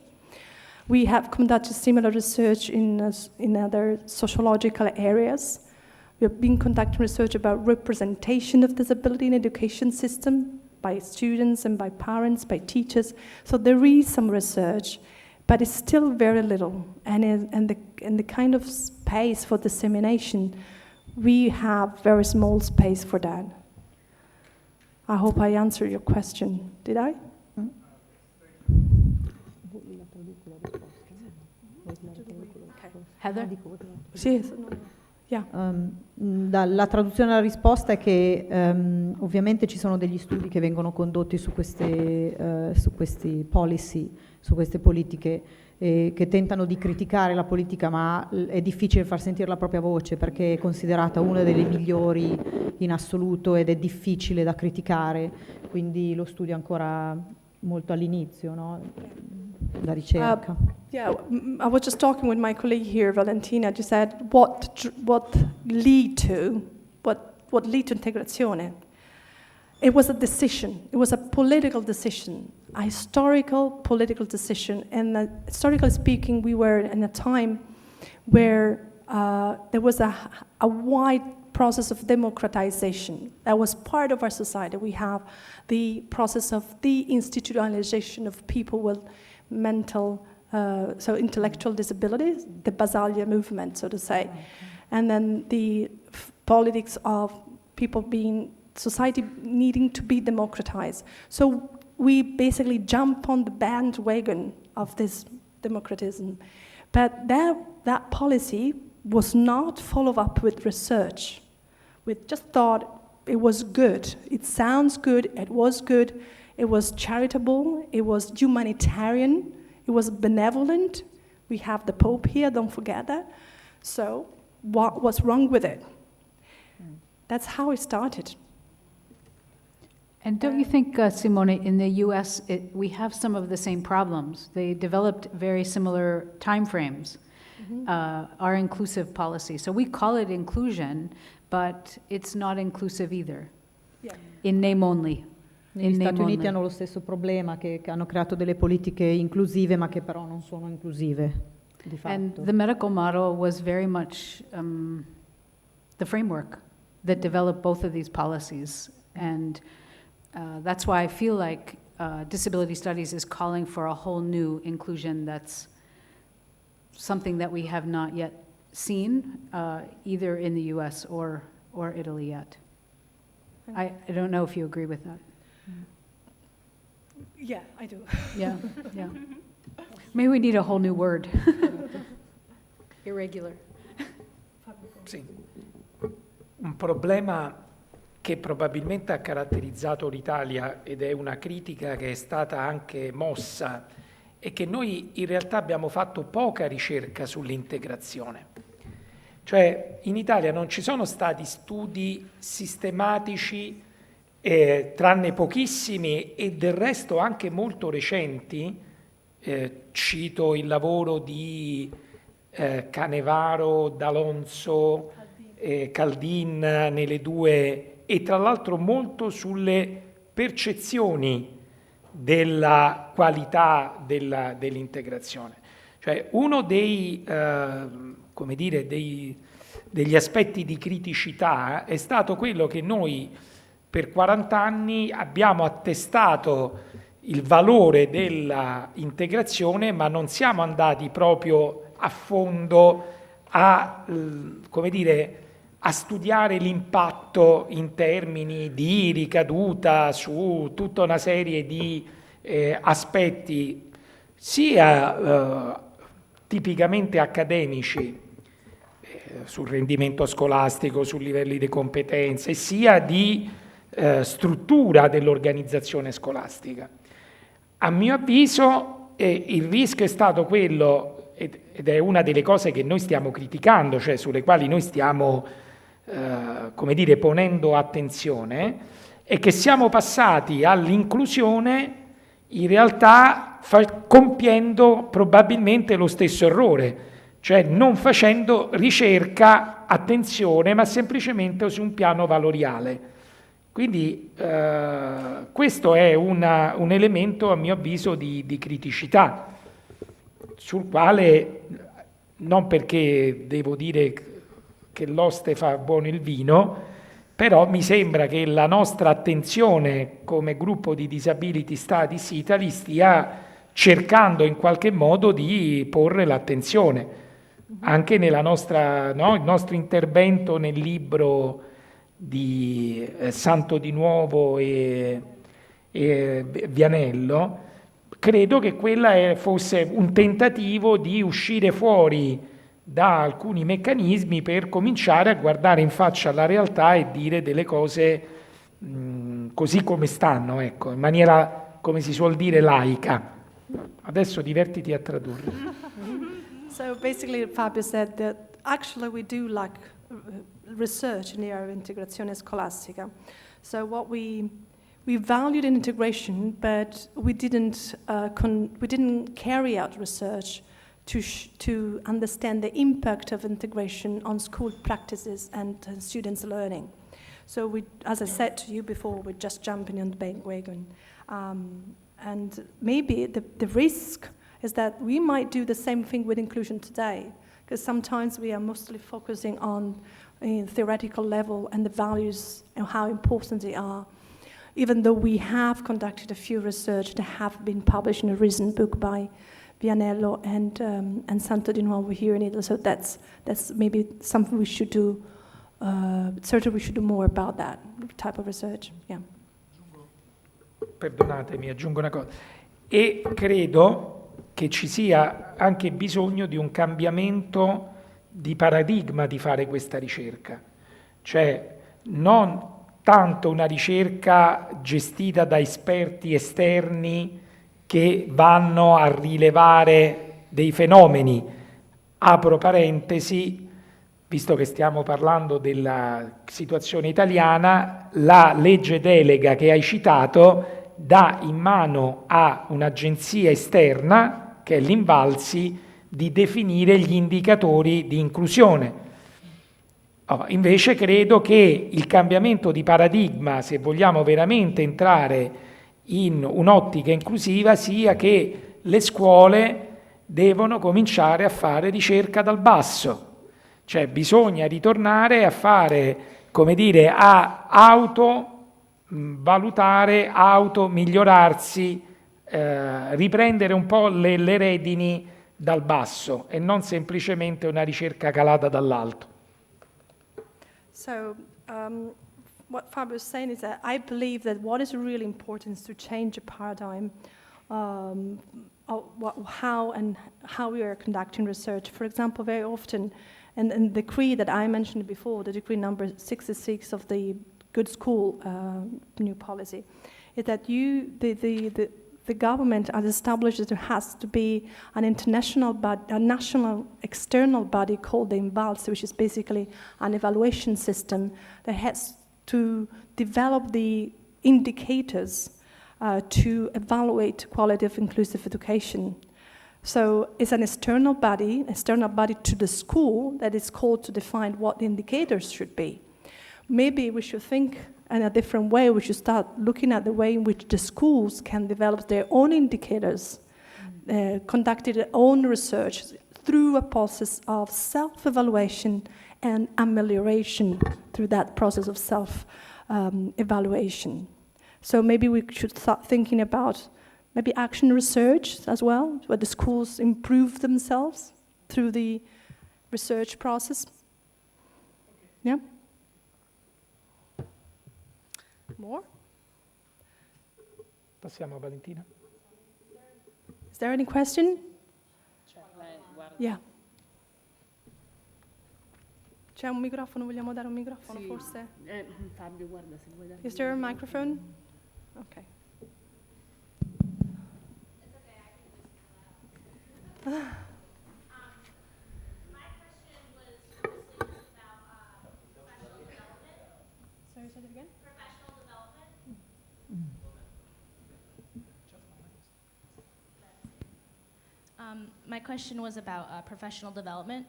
We have conducted similar research in other sociological areas. We have been conducting research about representation of disability in education system by students and by parents, by teachers. So there is some research, but it's still very little. And the kind of space for dissemination, we have very small space for that. I hope I answered your question. Did I? Heather? Yes. Yeah. La traduzione della risposta è che ovviamente ci sono degli studi che vengono condotti su questi policy, su queste politiche, che tentano di criticare la politica, ma è difficile far sentire la propria voce perché è considerata una delle migliori in assoluto ed è difficile da criticare, quindi lo studio è ancora molto all'inizio, no? La ricerca. Yeah, I was just talking with my colleague here, Valentina. She said, what led to integrazione? It was a decision. It was a political decision, a historical political decision. And historically speaking, we were in a time where there was a wide process of democratization that was part of our society. We have the process of the institutionalization of people with mental, so intellectual disabilities, the Basaglia movement, so to say. And then the politics of people society needing to be democratized. So we basically jump on the bandwagon of this democratism. But that policy was not followed up with research. We just thought it was good. It sounds good, it was good, it was charitable, it was humanitarian, it was benevolent. We have the Pope here, don't forget that. So what was wrong with it? That's how it started. And don't you think, Simone, in the US, we have some of the same problems? They developed very similar timeframes, our inclusive policy. So we call it inclusion, but it's not inclusive either. Yeah. In name only. Negli Stati Uniti hanno lo stesso problema, che hanno creato delle politiche inclusive, ma che però non sono inclusive, di fatto. And the medical model was very much the framework that developed both of these policies. And that's why I feel like disability studies is calling for a whole new inclusion that's something that we have not yet seen, either in the US or Italy yet. I don't know if you agree with that. Yeah, I do. Yeah, yeah. Maybe we need a whole new word. Irregular. Sì. Un problema che probabilmente ha caratterizzato l'Italia, ed è una critica che è stata anche mossa, è che noi in realtà abbiamo fatto poca ricerca sull'integrazione. Cioè in Italia non ci sono stati studi sistematici, tranne pochissimi e del resto anche molto recenti. Cito il lavoro di Canevaro, D'Alonso, Caldin nelle due, e tra l'altro molto sulle percezioni della qualità dell'integrazione. Cioè uno degli aspetti di criticità è stato quello che noi per 40 anni abbiamo attestato il valore della integrazione, ma non siamo andati proprio a fondo a studiare l'impatto in termini di ricaduta su tutta una serie di aspetti sia tipicamente accademici, sul rendimento scolastico, sui livelli di competenze, sia di struttura dell'organizzazione scolastica. A mio avviso il rischio è stato quello, ed è una delle cose che noi stiamo criticando, cioè sulle quali noi stiamo, come dire, ponendo attenzione, è che siamo passati all'inclusione in realtà compiendo probabilmente lo stesso errore, cioè non facendo ricerca, attenzione, ma semplicemente su un piano valoriale. Quindi questo è un elemento, a mio avviso, di criticità, sul quale, non perché devo dire che l'oste fa buono il vino, però mi sembra che la nostra attenzione come gruppo di Disability Studies Italy stia cercando in qualche modo di porre l'attenzione, anche nella nostra, no, il nostro intervento nel libro di Santo Di Nuovo e Vianello, credo che quella fosse un tentativo di uscire fuori da alcuni meccanismi per cominciare a guardare in faccia alla realtà e dire delle cose così come stanno, ecco, in maniera, come si suol dire, laica. Adesso divertiti a tradurre. So basically, Fabio said that actually we do lack research in the area of integrazione scolastica. So what we valued in integration, but we didn't carry out research to understand the impact of integration on school practices and students' learning. So we, as I said to you before, we're just jumping on the bandwagon. And maybe the risk is that we might do the same thing with inclusion today, because sometimes we are mostly focusing on theoretical level and the values and how important they are, even though we have conducted a few research that have been published in a recent book by Vianello and Santo Di Nuovo here in Italy. So that's maybe something we should do. Certainly we should do more about that type of research. Yeah. Perdonatemi, aggiungo una cosa. E credo che ci sia anche bisogno di un cambiamento di paradigma di fare questa ricerca. Cioè non tanto una ricerca gestita da esperti esterni che vanno a rilevare dei fenomeni. Apro parentesi, visto che stiamo parlando della situazione italiana, la legge delega che hai citato dà in mano a un'agenzia esterna, che è l'Invalsi, di definire gli indicatori di inclusione. Invece credo che il cambiamento di paradigma, se vogliamo veramente entrare in un'ottica inclusiva, sia che le scuole devono cominciare a fare ricerca dal basso. Cioè bisogna ritornare a fare, come dire, a valutare, migliorarsi, riprendere un po' le redini dal basso e non semplicemente una ricerca calata dall'alto. So what Fabio is saying is that I believe that what is really important is to change the paradigm of how we are conducting research. For example, very often, and the decree that I mentioned before, the decree number 66 of the Good School new policy, is that the government has established that there has to be an international a national external body called the Invalsi, which is basically an evaluation system that has to develop the indicators to evaluate quality of inclusive education. So it's an external body to the school that is called to define what the indicators should be. Maybe we should think in a different way. We should start looking at the way in which the schools can develop their own indicators, conducted their own research through a process of self-evaluation and amelioration through that process of self-evaluation. So maybe we should start thinking about maybe action research as well, where the schools improve themselves through the research process. Yeah? More? Passiamo a Valentina. Is there any question? Yeah. C'è un microfono, vogliamo dare un microfono Sì. forse? Fabio, guarda se vuoi dare. Is there a microphone? Okay. Sorry, say that again? My question was about professional development.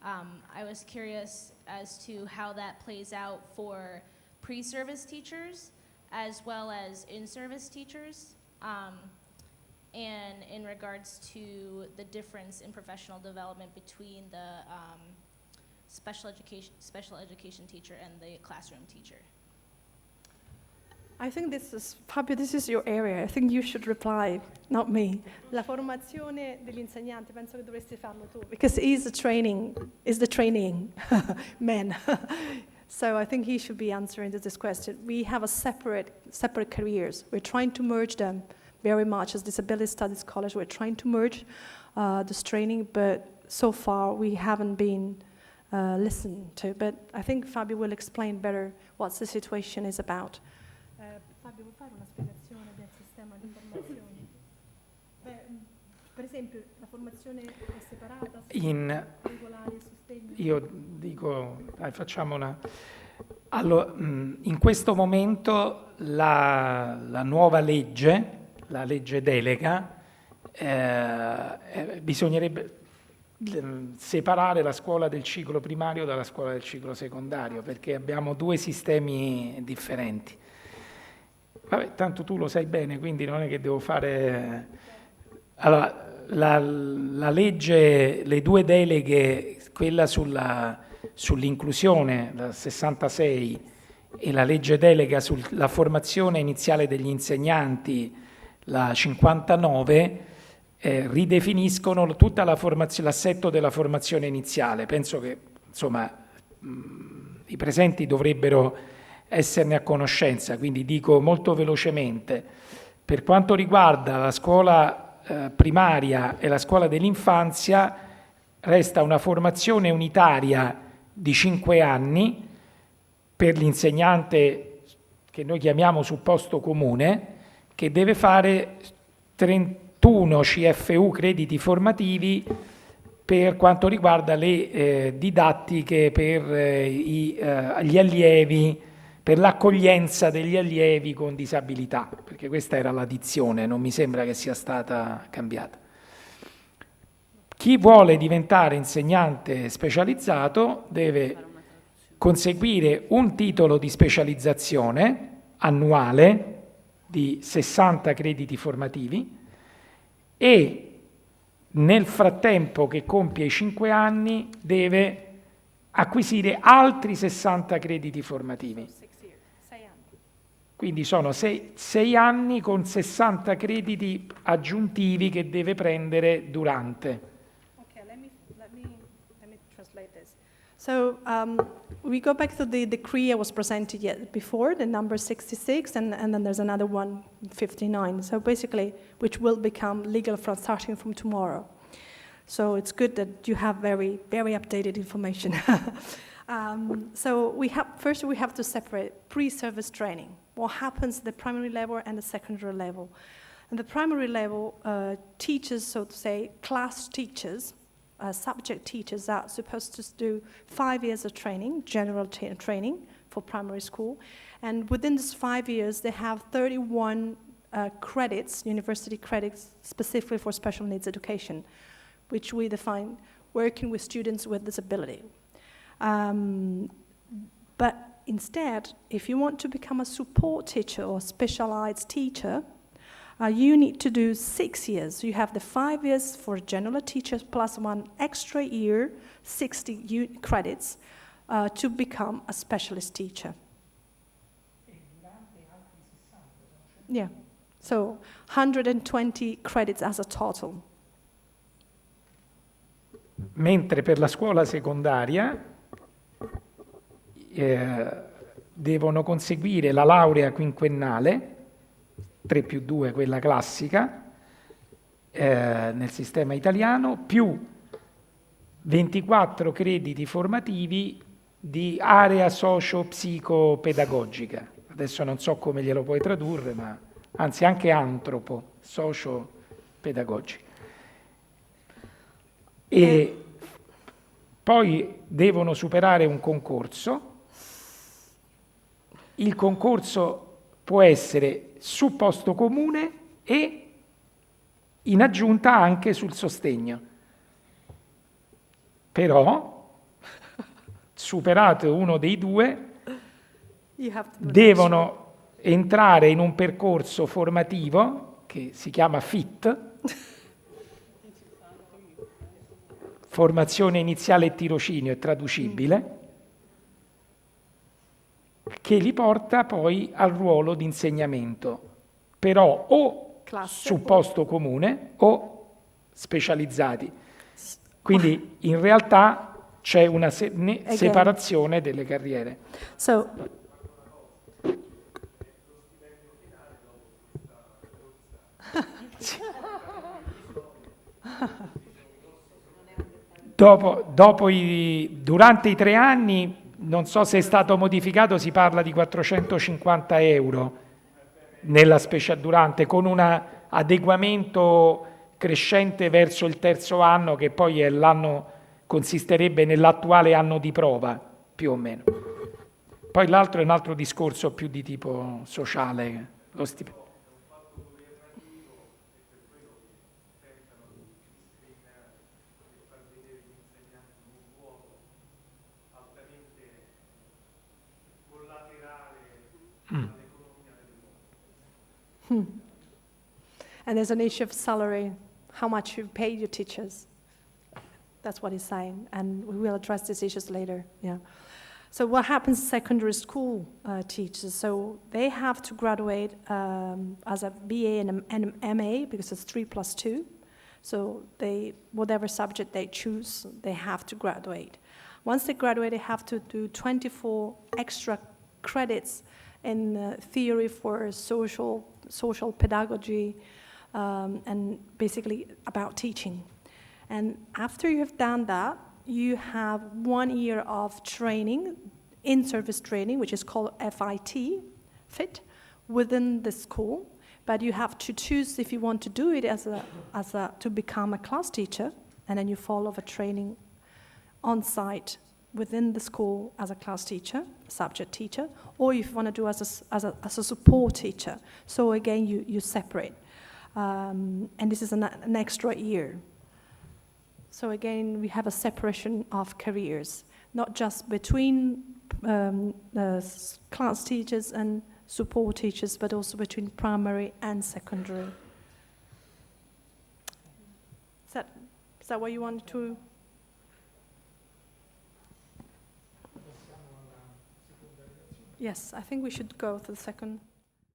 I was curious as to how that plays out for pre-service teachers as well as in-service teachers, and in regards to the difference in professional development between the special education teacher and the classroom teacher. I think Fabio, this is your area. I think you should reply, not me. La formazione degli insegnanti, penso che dovresti farlo tu, because he's the training man. So I think he should be answering to this question. We have a separate careers. We're trying to merge them very much as Disability Studies College. We're trying to merge this training, but so far we haven't been listened to. But I think Fabio will explain better what the situation is about. Fabio, vuoi fare una spiegazione del sistema di formazione? Per esempio, la formazione è separata, regolare, sostegno? Io dico, facciamo una... Allora, in questo momento la nuova legge, la legge delega, bisognerebbe separare la scuola del ciclo primario dalla scuola del ciclo secondario, perché abbiamo due sistemi differenti. Vabbè, tanto tu lo sai bene, quindi non è che devo fare... Allora, la legge, le due deleghe, quella sull'inclusione, la 66, e la legge delega sulla formazione iniziale degli insegnanti, la 59, ridefiniscono tutta l'assetto della formazione iniziale. Penso che, insomma, i presenti dovrebbero esserne a conoscenza, quindi dico molto velocemente. Per quanto riguarda la scuola primaria e la scuola dell'infanzia, resta una formazione unitaria di 5 anni per l'insegnante che noi chiamiamo supposto comune, che deve fare 31 CFU crediti formativi per quanto riguarda le didattiche per gli allievi, per l'accoglienza degli allievi con disabilità, perché questa era la dizione, non mi sembra che sia stata cambiata. Chi vuole diventare insegnante specializzato deve conseguire un titolo di specializzazione annuale di 60 crediti formativi e nel frattempo che compie i 5 anni deve acquisire altri 60 crediti formativi. Quindi sono 6 anni con 60 crediti aggiuntivi che deve prendere durante. Okay, let me translate this. So we go back to the decree I was presented before, the number 66, and then there's another one, 59. So basically, which will become legal starting from tomorrow. So it's good that you have very, very updated information. So first we have to separate pre-service training. What happens at the primary level and the secondary level. And the primary level teachers, so to say, class teachers, subject teachers are supposed to do 5 years of training, general training for primary school. And within this 5 years, they have 31 credits, university credits, specifically for special needs education, which we define working with students with disability. But instead, if you want to become a support teacher or specialized teacher, you need to do 6 years. You have the 5 years for general teachers plus 1 extra year, 60 credits, to become a specialist teacher. Yeah, so 120 credits as a total. Mentre per la scuola secondaria devono conseguire la laurea quinquennale, 3+2, quella classica, nel sistema italiano, più 24 crediti formativi di area socio-psicopedagogica. Adesso non so come glielo puoi tradurre, ma anzi anche antropo, socio-pedagogica. E poi devono superare un concorso. Il concorso può essere su posto comune e in aggiunta anche sul sostegno. Però, superato uno dei due, devono entrare in un percorso formativo che si chiama FIT, formazione iniziale e tirocinio, è traducibile, che li porta poi al ruolo di insegnamento, però o su posto comune o specializzati. Quindi in realtà c'è una separazione delle carriere. So, Durante i 3 anni, non so se è stato modificato, si parla di 450 euro con un adeguamento crescente verso il terzo anno, che poi è consisterebbe nell'attuale anno di prova, più o meno. Poi l'altro è un altro discorso più di tipo sociale, lo stipendio. and there's an issue of salary, how much you pay your teachers. That's what he's saying, and we will address these issues later. Yeah. So what happens to secondary school teachers? So they have to graduate as a BA and an MA because it's 3+2. So whatever subject they choose, they have to graduate. Once they graduate, they have to do 24 extra credits in theory for social pedagogy, and basically about teaching. And after you have done that, you have 1 year of training, in-service training, which is called FIT, within the school. But you have to choose if you want to do it to become a class teacher, and then you follow the training on site within the school as a class teacher, subject teacher, or if you want to do as a support teacher. So again, you separate. And this is an extra year. So again, we have a separation of careers, not just between class teachers and support teachers, but also between primary and secondary. Is that what you wanted to? Yes, I think we should go to the second.